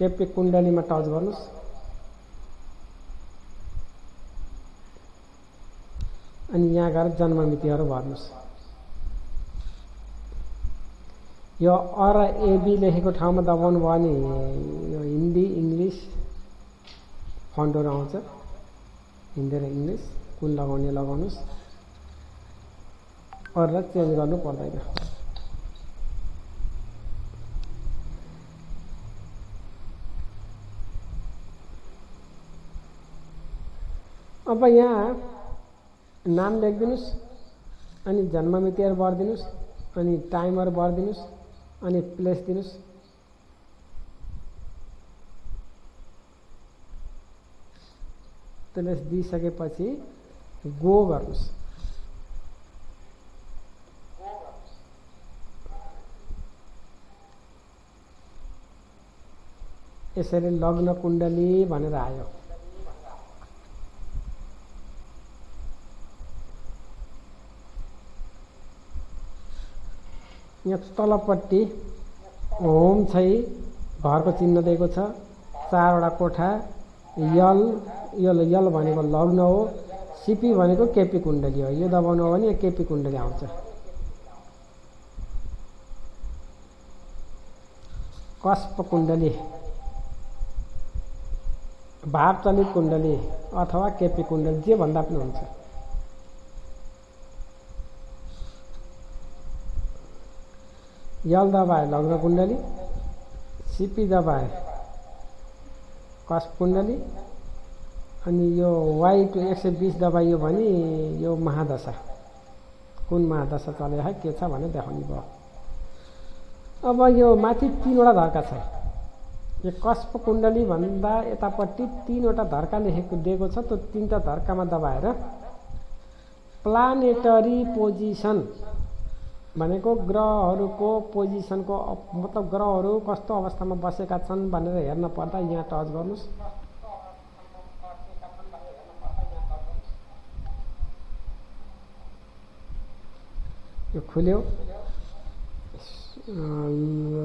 केपी कुण्डलीमा टच गर्नुहोस्। अनि यहाँ गएर जन्ममितिहरू भर्नुहोस्। यो अ र एबी लेखेको ठाउँमा दबाउनु भयो भने यो हिन्दी इङ्ग्लिस फन्टहरू आउँछ। हिन्दी र इङ्ग्लिस कुन लगाउने लगाउनुहोस्, अरूलाई चेन्ज गर्नु पर्दैन। अब यहाँ नाम लेखिदिनुहोस्, अनि जन्ममितिहरू भरिदिनुहोस्, अनि टाइमहरू भरिदिनुहोस्, अनि प्लेस दिनुहोस्। प्लेस दिइसकेपछि गो गर्नुहोस्। यसरी लग्न कुण्डली भनेर आयो। यहाँ तलपट्टि होम छै, घरको चिन्ह दिएको छ, 4वटा कोठा, यल भनेको लग्न हो, सिपी भनेको केपी कुण्डली हो। यो दबाउनु हो भने केपी कुण्डली आउँछ। कस्प कुण्डली, भावचलित कुण्डली अथवा केपी कुण्डली जे भन्दा पनि हुन्छ। यल दबाए लग्न कुण्डली, सिपी दबाए कस्प कुण्डली, अनि यो वाइ टु 120 दबाइयो भने यो महादशा, कुन महादशा चले है के छ भने देखाउने भयो। अब यो माथि 3वटा धर्का छ। यो कस्प कुण्डली भन्दा यतापट्टि 3वटा धर्का लेखेको दिएको छ। त्यो 3टा धर्कामा दबाएर प्लानेटरी पोजिसन भनेको ग्रहहरूको पोजिसनको मतलब ग्रहहरू कस्तो अवस्थामा बसेका छन् भनेर हेर्न पर्दा यहाँ टच गर्नुहोस्। यो खुल्यो।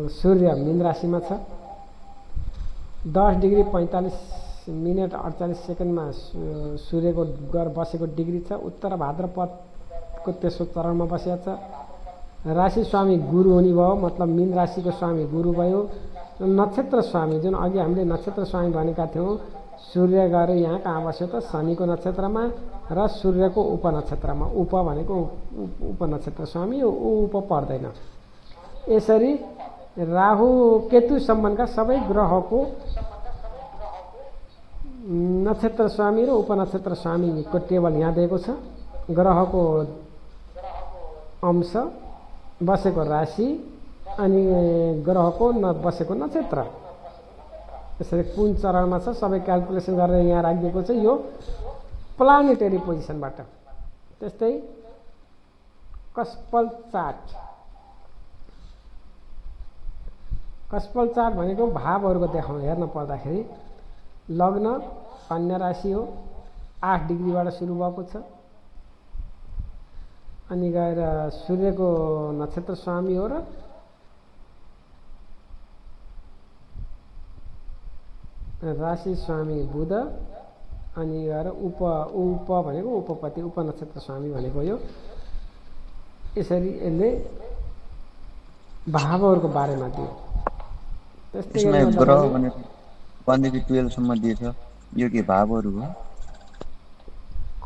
सूर्य मीन राशिमा छ। 10 डिग्री 45 मिनट 48 सेकेन्डमा सूर्यको गएर बसेको डिग्री छ। उत्तर भाद्रपदको तेस्रो चरणमा बसेको छ। राशि स्वामी गुरु हुने भयो, मतलब मीन राशिको स्वामी गुरु भयो। नक्षत्र स्वामी जुन अघि हामीले नक्षत्र स्वामी भनेका थियौँ, सूर्य गएर यहाँ कहाँ बस्यो त शनिको नक्षत्रमा र सूर्यको उपनक्षत्रमा। उप भनेको उपनक्षत्र स्वामी, उप पर्दैन। यसरी राहु केतु सम्बन्धका सबै ग्रहको नक्षत्र स्वामी र उपनक्षत्र स्वामीको टेबल यहाँ दिएको छ। ग्रहको अंश, बसेको राशि अनि ग्रहको बसेको नक्षत्र, यसरी कुन चरणमा छ सबै क्याल्कुलेसन गरेर यहाँ राखिदिएको छ यो प्लानेटरी पोजिसनबाट। त्यस्तै कस्पल चार्ट, कस्पल चार्ट भनेको भावहरूको देखाउन हेर्न पर्दाखेरि लग्न कन्या राशि हो, 8 डिग्रीबाट सुरु भएको छ। अनि गएर सूर्यको नक्षत्र स्वामी हो र राशि स्वामी बुध, अनि गएर उप भनेको उपपति उपनक्षत्र स्वामी भनेको यो। यसरी यसले भावहरूको बारेमा दियो। त्यस्तै यसमा गरी ग्रह भनेको 1 देखि 12 सम्म दिएछ, यो के भावहरू हो?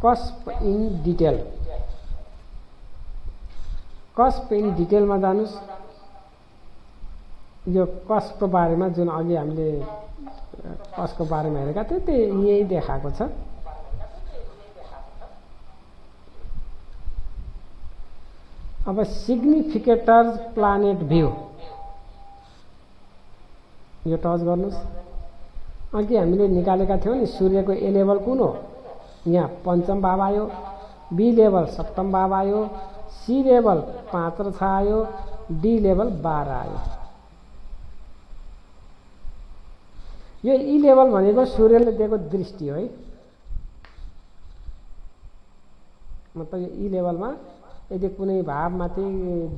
Cusp in detail, cusp in डिटेलमा जानुस्। यो कस्पको बारेमा जुन अघि हामीले कस्पको बारेमा हेरेका थियौँ त्यो यही देखाएको छ। अब सिग्निफिकेटर्स प्लानेट भ्यू यो टच गर्नुस्। अघि हामीले निकालेका थियौँ नि सूर्यको ए लेभल कुन हो, यहाँ पञ्चम भाव आयो, बी लेभल सप्तम भाव आयो, सी लेभल 5 र 6 आयो, डी लेभल 12 आयो। यो ई लेभल भनेको सूर्यले दिएको दृष्टि हो है। मतलब यो ई लेभलमा यदि कुनै भावमाथि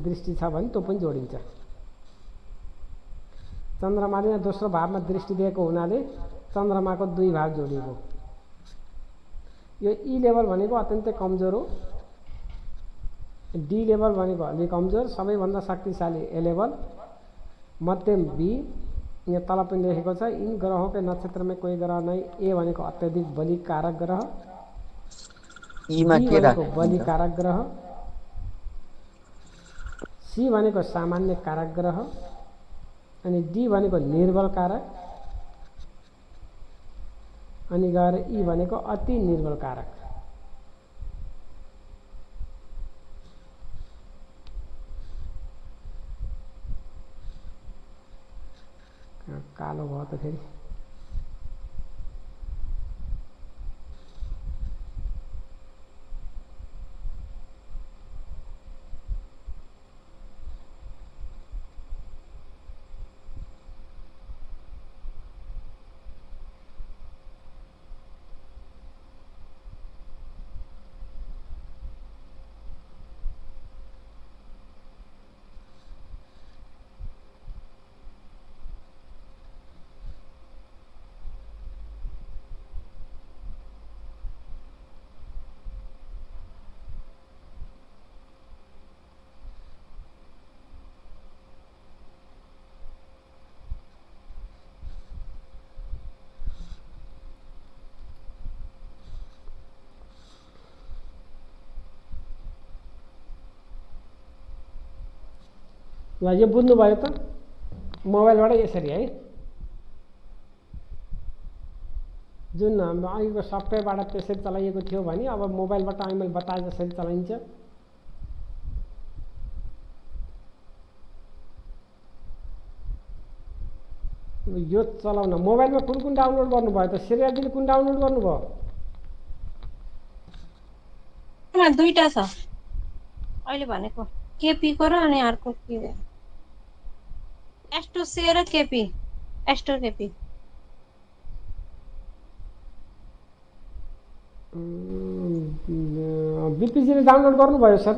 दृष्टि छ भने त्यो पनि जोडिन्छ। चन्द्रमाले यहाँ दोस्रो भावमा दृष्टि दिएको हुनाले चन्द्रमाको 2 भाव जोडिएको। यो ई लेभल भनेको अत्यन्तै कमजोर हो। डी लेभल भनेको अलि कमजोर, सबैभन्दा शक्तिशाली ए लेभल, मध्यम बी। यहाँ तल पनि लेखेको छ इन ग्रहों के नक्षत्र में कोई ग्रह नहीं। ए भनेको अत्यधिक बलि कारक ग्रह, बी भनेको बलि कारक ग्रह, सी भनेको सामान्य कारक ग्रह, अनि डी भनेको निर्बल कारक, अनि गएर ई भनेको अति निर्बल कारक। कालो भयो त फेरि। ल यो बुझ्नुभयो त मोबाइलबाट यसरी है। जुन हाम्रो अघिको सफ्टवेयरबाट त्यसरी चलाइएको थियो भने अब मोबाइलबाट मैले बताए जसरी चलाइन्छ। यो चलाउन मोबाइलमा कुन डाउनलोड गर्नुभयो त? सिरियल कुन डाउनलोड गर्नुभयो? दुईटा छ अहिले भनेको, केपी को र अनि अर्को के एस्टो से र केपी, एस्टो केपी। बीपीजीले डाउनलोड गर्नुभयो सर?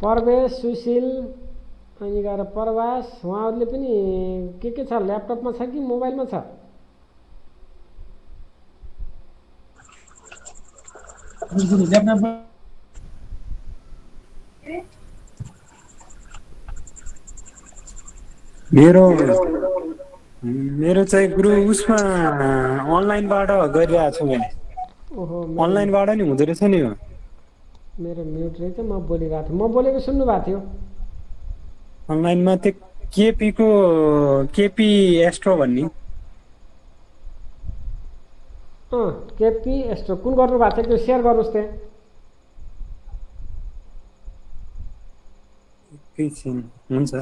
परवेश, सुशील, अनि गएर प्रवास, उहाँहरूले पनि के छ ल्यापटपमा छ कि मोबाइलमा छ? मेरो चाहिँ गुरु उसमा अनलाइनबाट गरिरहेको छु मैले। ओहो, अनलाइनबाट नि हुँदो रहेछ नि यो। मेरो म्युट रहेछ, म बोलिरहेको थिएँ। म बोलेको सुन्नु भएको थियो। अनलाइनमा त्यो केपी एस्ट्रो भन्ने। केपी एस्ट्रो कुन गर्नु भएको छ त्यो सेयर गर्नुहोस् त्यहाँ। एकैछिन हुन्छ।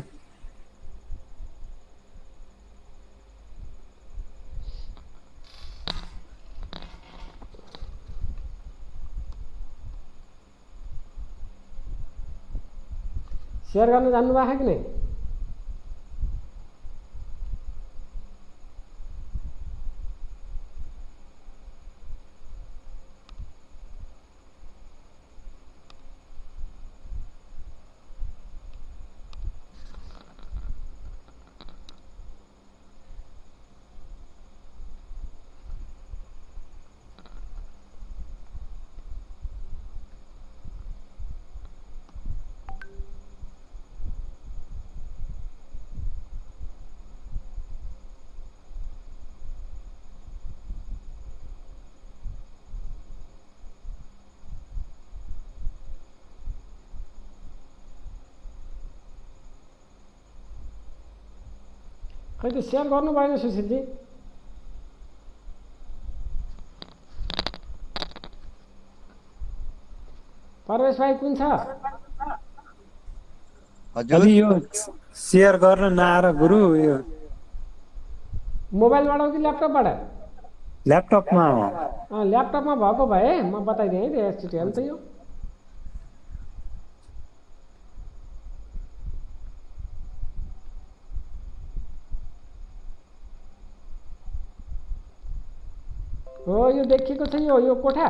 सेयर गर्न जान्नुभएको छ कि नै? खै त सेयर गर्नु भएन सुशीलजी। परवेश भाइ कुन छ? हजुर यो सेयर गर्न नआएर गुरु यो मोबाइलबाट हो कि ल्यापटपबाट? ल्यापटपमा हो। ल्यापटपमा भएको भए म बताइदिएँ है त एचटिएम त यो। हो यो देखिएको छ यो कोठा।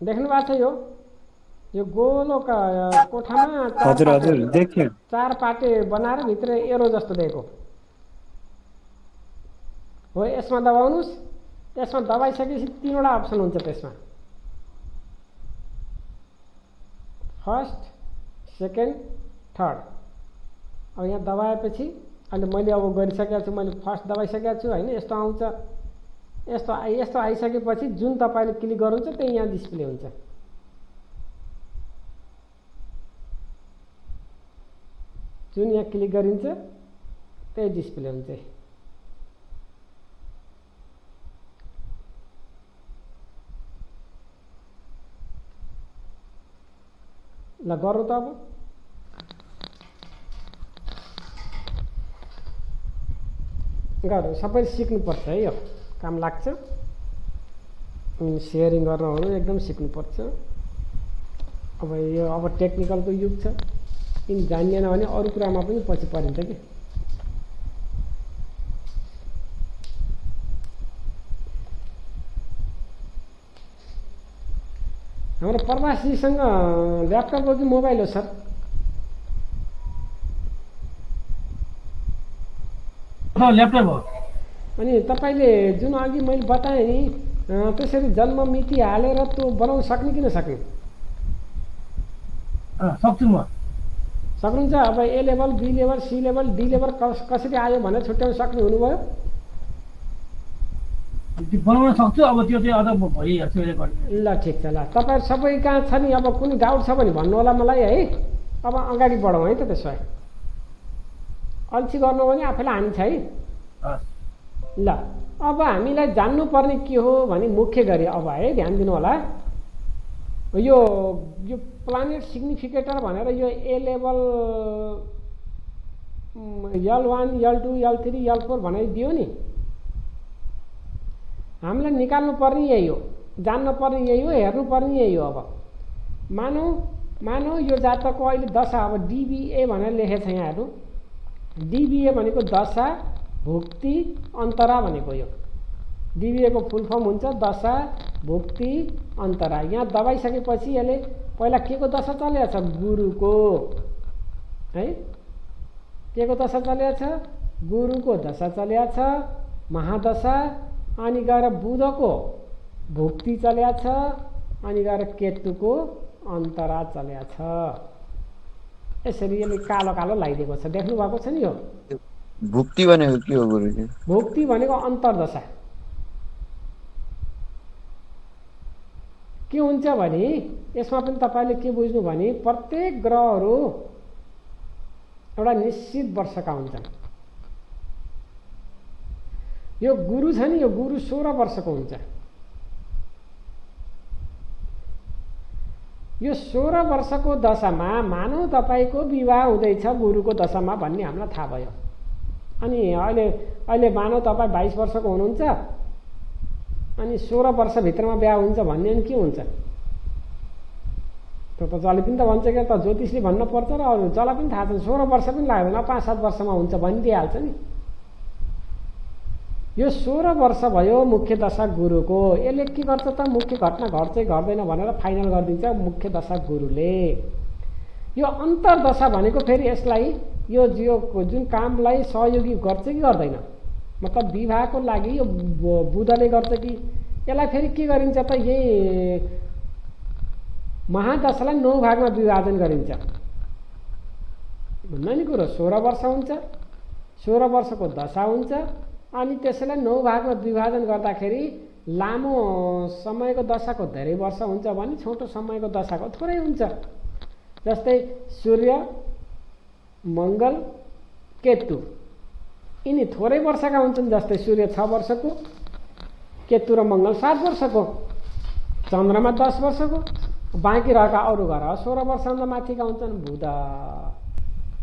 देख्नु भएको छ यो गोलो कोठामा हजुर हजुर देख्यो। 4 पाटे बनाएर भित्र एरो जस्तो दिएको हो। यसमा दबाउनुस्। यसमा दबाइसकेपछि 3वटा अप्सन हुन्छ त्यसमा, फर्स्ट, सेकेन्ड, थर्ड। अब यहाँ दबाएपछि अहिले मैले अब गरिसकेको छु, मैले फर्स्ट दबाइसकेको छु होइन। यस्तो आउँछ। यस्तो आइसकेपछि जुन तपाईँले क्लिक गर्नुहुन्छ त्यही यहाँ डिस्प्ले हुन्छ। जुन यहाँ क्लिक गरिन्छ त्यही डिस्प्ले हुन्छ। ल गरौँ त अब। गरौँ, सबै सिक्नुपर्छ है, यो काम लाग्छ। सेयरिङ गर्नहरू एकदम सिक्नुपर्छ। अब टेक्निकलको युग छ। यिनी जानिएन भने अरू कुरामा पनि पछि परिन्छ कि। हाम्रो प्रवासीसँग ल्यापटप हो कि मोबाइल हो सर? ल्यापटप हो। अनि तपाईँले जुन अघि मैले बताएँ नि त्यसरी जन्म मिति हालेर त्यो बनाउन सक्ने कि नसक्ने? सक्छु म। सक्नुहुन्छ? अब A level, B level, C level, D level कसरी आयो भनेर छुट्याउन सक्ने हुनुभयो? बनाउन सक्छु। अब त्यो चाहिँ अझ भइहाल्छ। ल ठिक छ। ल तपाईँहरू सबै कहाँ छ नि? अब कुनै डाउट छ भने भन्नु होला मलाई है। अब अगाडि बढौँ है त। त्यसो भए अल्छी गर्नु भने आफैलाई हानि छ है। ल अब हामीलाई जान्नुपर्ने के हो भने मुख्य गरी अब है ध्यान दिनु होला। यो प्लानेट सिग्निफिकेटर भनेर यो ए level L1, L2, L3, L4 बनाइदियो नि। हामीलाई निकाल्नु पर्ने यही हो, जान्नु पर्ने यही हो, हेर्नु पर्ने यही हो। अब मानौ यो जातकको अहिले दशा, अब DBA भनेर लेखेको छ यहाँ हेर्नु। DBA भनेको दशा भुक्ति अन्तरा भनेको। यो DBA को फुल फर्म हुन्छ दशा भुक्ति अन्तरा। यहाँ दबाइसकेपछि यसले पहिला के को दशा चलेको छ? गुरुको है। के को दशा चलेको छ? गुरुको दशा चलेको छ, महादशा। अनि गएर बुधको भुक्ति चलेको छ, अनि गएर केतुको अन्तरा चलेको छ। यसरी यसले कालो कालो लगाइदिएको छ, देख्नु भएको छ नि। यो भुक्ति भनेको के हो गुरुजी? भुक्ति भनेको अन्तर्दशा। के हुन्छ भने यसमा पनि तपाईँले के बुझ्नु भने प्रत्येक ग्रहहरू एउटा निश्चित वर्षका हुन्छन्। यो गुरु छ नि, यो गुरु 16 वर्षको हुन्छ। यो 16 वर्षको दशामा मानौ तपाईँको विवाह हुँदैछ गुरुको दशामा भन्ने हामीलाई थाहा भयो। अनि अहिले मानौ तपाईँ 22 वर्षको हुनुहुन्छ अनि 16 वर्षभित्रमा बिहा हुन्छ भन्ने अनि के हुन्छ? त्यो त जसले पनि त भन्छ क्या, त ज्योतिषले भन्न पर्छ र अरू जसलाई पनि थाहा छ। 16 वर्ष पनि लाग्दैन, 5-7 वर्षमा हुन्छ भनिदिइहाल्छ नि। यो 16 वर्ष भयो मुख्य दशा गुरुको। यसले के गर्छ त? मुख्य घटना घट्छ घट्दैन भनेर फाइनल गरिदिन्छ मुख्य दशा गुरुले। यो अन्तर्दशा भनेको फेरि यसलाई यो जुन कामलाई सहयोगी गर्छ कि गर्दैन, मतलब विवाहको लागि यो बुधले गर्छ कि यसलाई फेरि के गरिन्छ त? यही महादशालाई 9 भागमा विभाजन गरिन्छ भन्ने नि कुरो। 16 वर्ष हुन्छ, 16 वर्षको दशा हुन्छ, अनि त्यसैलाई 9 भागमा विभाजन गर्दाखेरि लामो समयको दशाको धेरै वर्ष हुन्छ भने छोटो समयको दशाको थोरै हुन्छ। जस्तै सूर्य, मङ्गल, केतु यिनी थोरै वर्षका हुन्छन्। जस्तै सूर्य 6 वर्षको, केतु र मङ्गल 7 वर्षको, चन्द्रमा 10 वर्षको, बाँकी रहेका अरू ग्रह 16 वर्षभन्दा माथिका हुन्छन्। बुध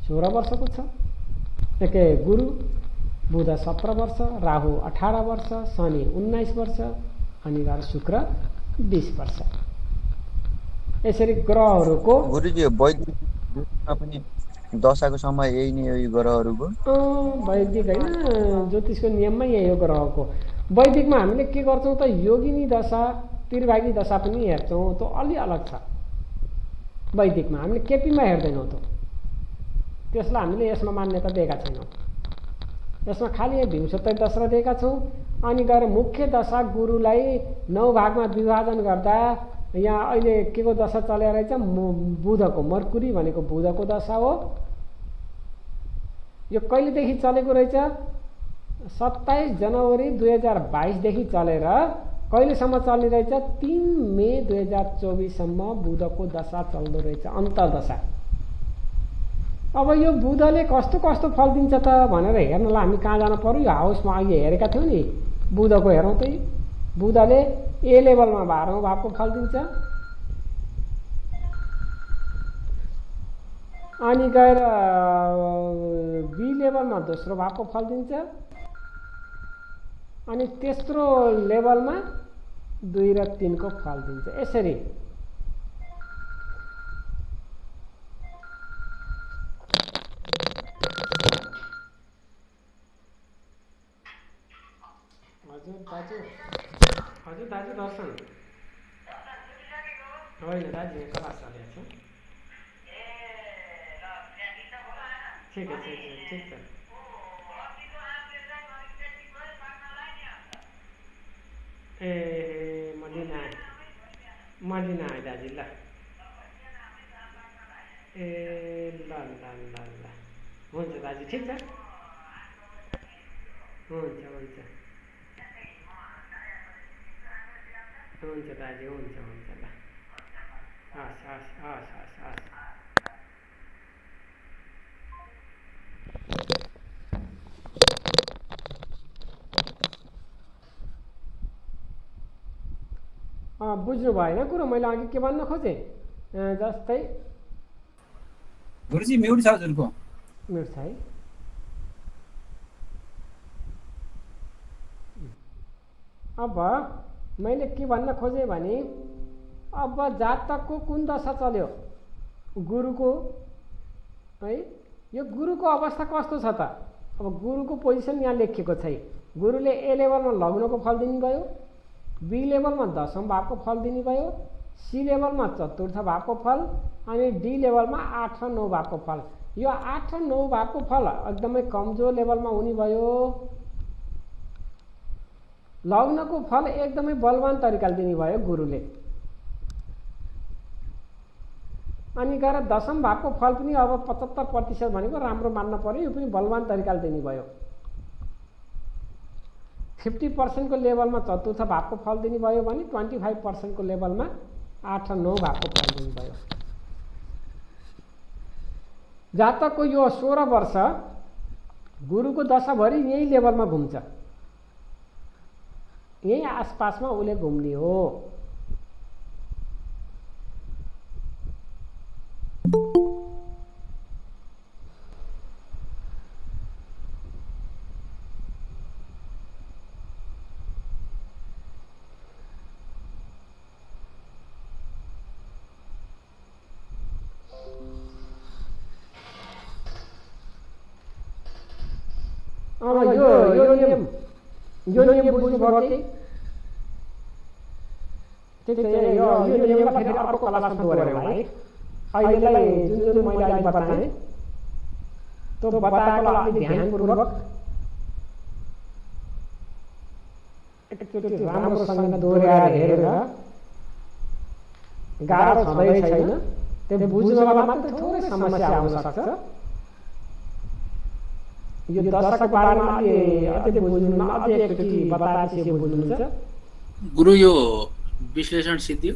16 वर्षको छ, गुरु बुध 17 वर्ष, राहु 18 वर्ष, शनि 19 वर्ष, अनि गएर शुक्र 20 वर्ष। यसरी ग्रहहरूको गुरुजी वैदिकमा पनि दशाको समय यही नै हो यो ग्रहहरूको? वैदिक होइन, ज्योतिषको नियममै यही हो ग्रहको। वैदिकमा हामीले के गर्छौँ त? योगिनी दशा, त्रिभागी दशा पनि हेर्छौँ, त्यो अलि अलग छ। वैदिकमा हामीले केपीमा हेर्दैनौँ, त्यसलाई हामीले यसमा मान्यता दिएका छैनौँ। यसमा खालि भीमसोत्तरी दशा दिएका छौँ। अनि गएर मुख्य दशा गुरुलाई 9 भागमा विभाजन गर्दा यहाँ अहिले के को दशा चलेर रहेछ? बुधको, मर्कुरी भनेको बुधको दशा हो। यो कहिलेदेखि चलेको रहेछ? 27 जनवरी 2022 देखि चलेर कहिलेसम्म चल्ने रहेछ? 3 मे 2024 सम्म बुधको दशा चल्दो रहेछ, अन्तर्दशा। अब यो बुधले कस्तो कस्तो फल दिन्छ त भनेर हेर्नलाई हामी कहाँ जानु पर्यो? यो हाउसमा अहिले हेरेका थियौँ नि, बुधको हेरौँ त। बुधले ए लेभलमा 12औं भावको फल दिन्छ, अनि गएर बी लेभलमा दोस्रो भावको फल दिन्छ, अनि तेस्रो लेभलमा 2 र 3 को फल दिन्छ। यसरी हजुर दाजु दर्शन होइन दाजु क्लास चलेको छ। ठिक छ, ठिक छ। ए म लिन आएँ दाजु, ल। ए ल ल ल ल हुन्छ दाजु, ठिक छ। हुन्छ हुन्छ हुन्छ दाजु, हुन्छ हुन्छ, ल। हस् हस् हस् हस् हस्। बुझ्नु भएन कुरो मैले अघि के भन्न खोजेँ? जस्तै गुरुजी म्युट छ हजुरको। म्युट छ है? अब मैले के भन्न खोजेँ भने, अब जातकको कुन दशा चल्यो? गुरुको है। यो गुरुको अवस्था कस्तो छ त? अब गुरुको पोजिसन यहाँ लेखिएको छ। गुरुले ए लेभलमा लग्नको फल दिनुभयो, बी लेभलमा 10औं भावको फल दिनुभयो, सी लेभलमा 4th भावको फल, अनि डी लेभलमा 8 र 9 भावको फल। यो 8 र 9 भावको फल एकदमै कमजोर लेभलमा हुने भयो। लग्नको फल एकदमै बलवान तरिकाले दिने भयो गुरुले। अनि गएर 10औं भावको फल पनि अब 75% भनेको राम्रो मान्न पर्यो, यो पनि बलवान तरिकाले दिने भयो। 50% को लेभलमा 4th भावको फल दिने भयो भने 25% को लेभलमा 8 र 9 भावको फल दिने भयो। जातकको यो 16 वर्ष गुरुको दशाभरि यही लेभलमा घुम्छ, यही आसपासमा उसले घुम्ने हो। यो नियम बुझ्नुभयो कि ठिक छ यो नियमलाई फेरि अर्को क्लासमा दोहोऱ्याउँ है अहिलेलाई जुन मैले अहिले बताएँ त्यो बताएकोलाई अलि ध्यानपूर्वक एकचोटि राम्रोसँग दोहोऱ्याएर हेरेर गाह्रो छँदै छैन त्यो बुझ्नमा मात्र थोरै समस्या आउन सक्छ यो दशक बारेमा अझै बुझ्नुमा अझै एकचोटि बताएपछि बुझ्नुहुन्छ गुरु यो विश्लेषण सिद्धियो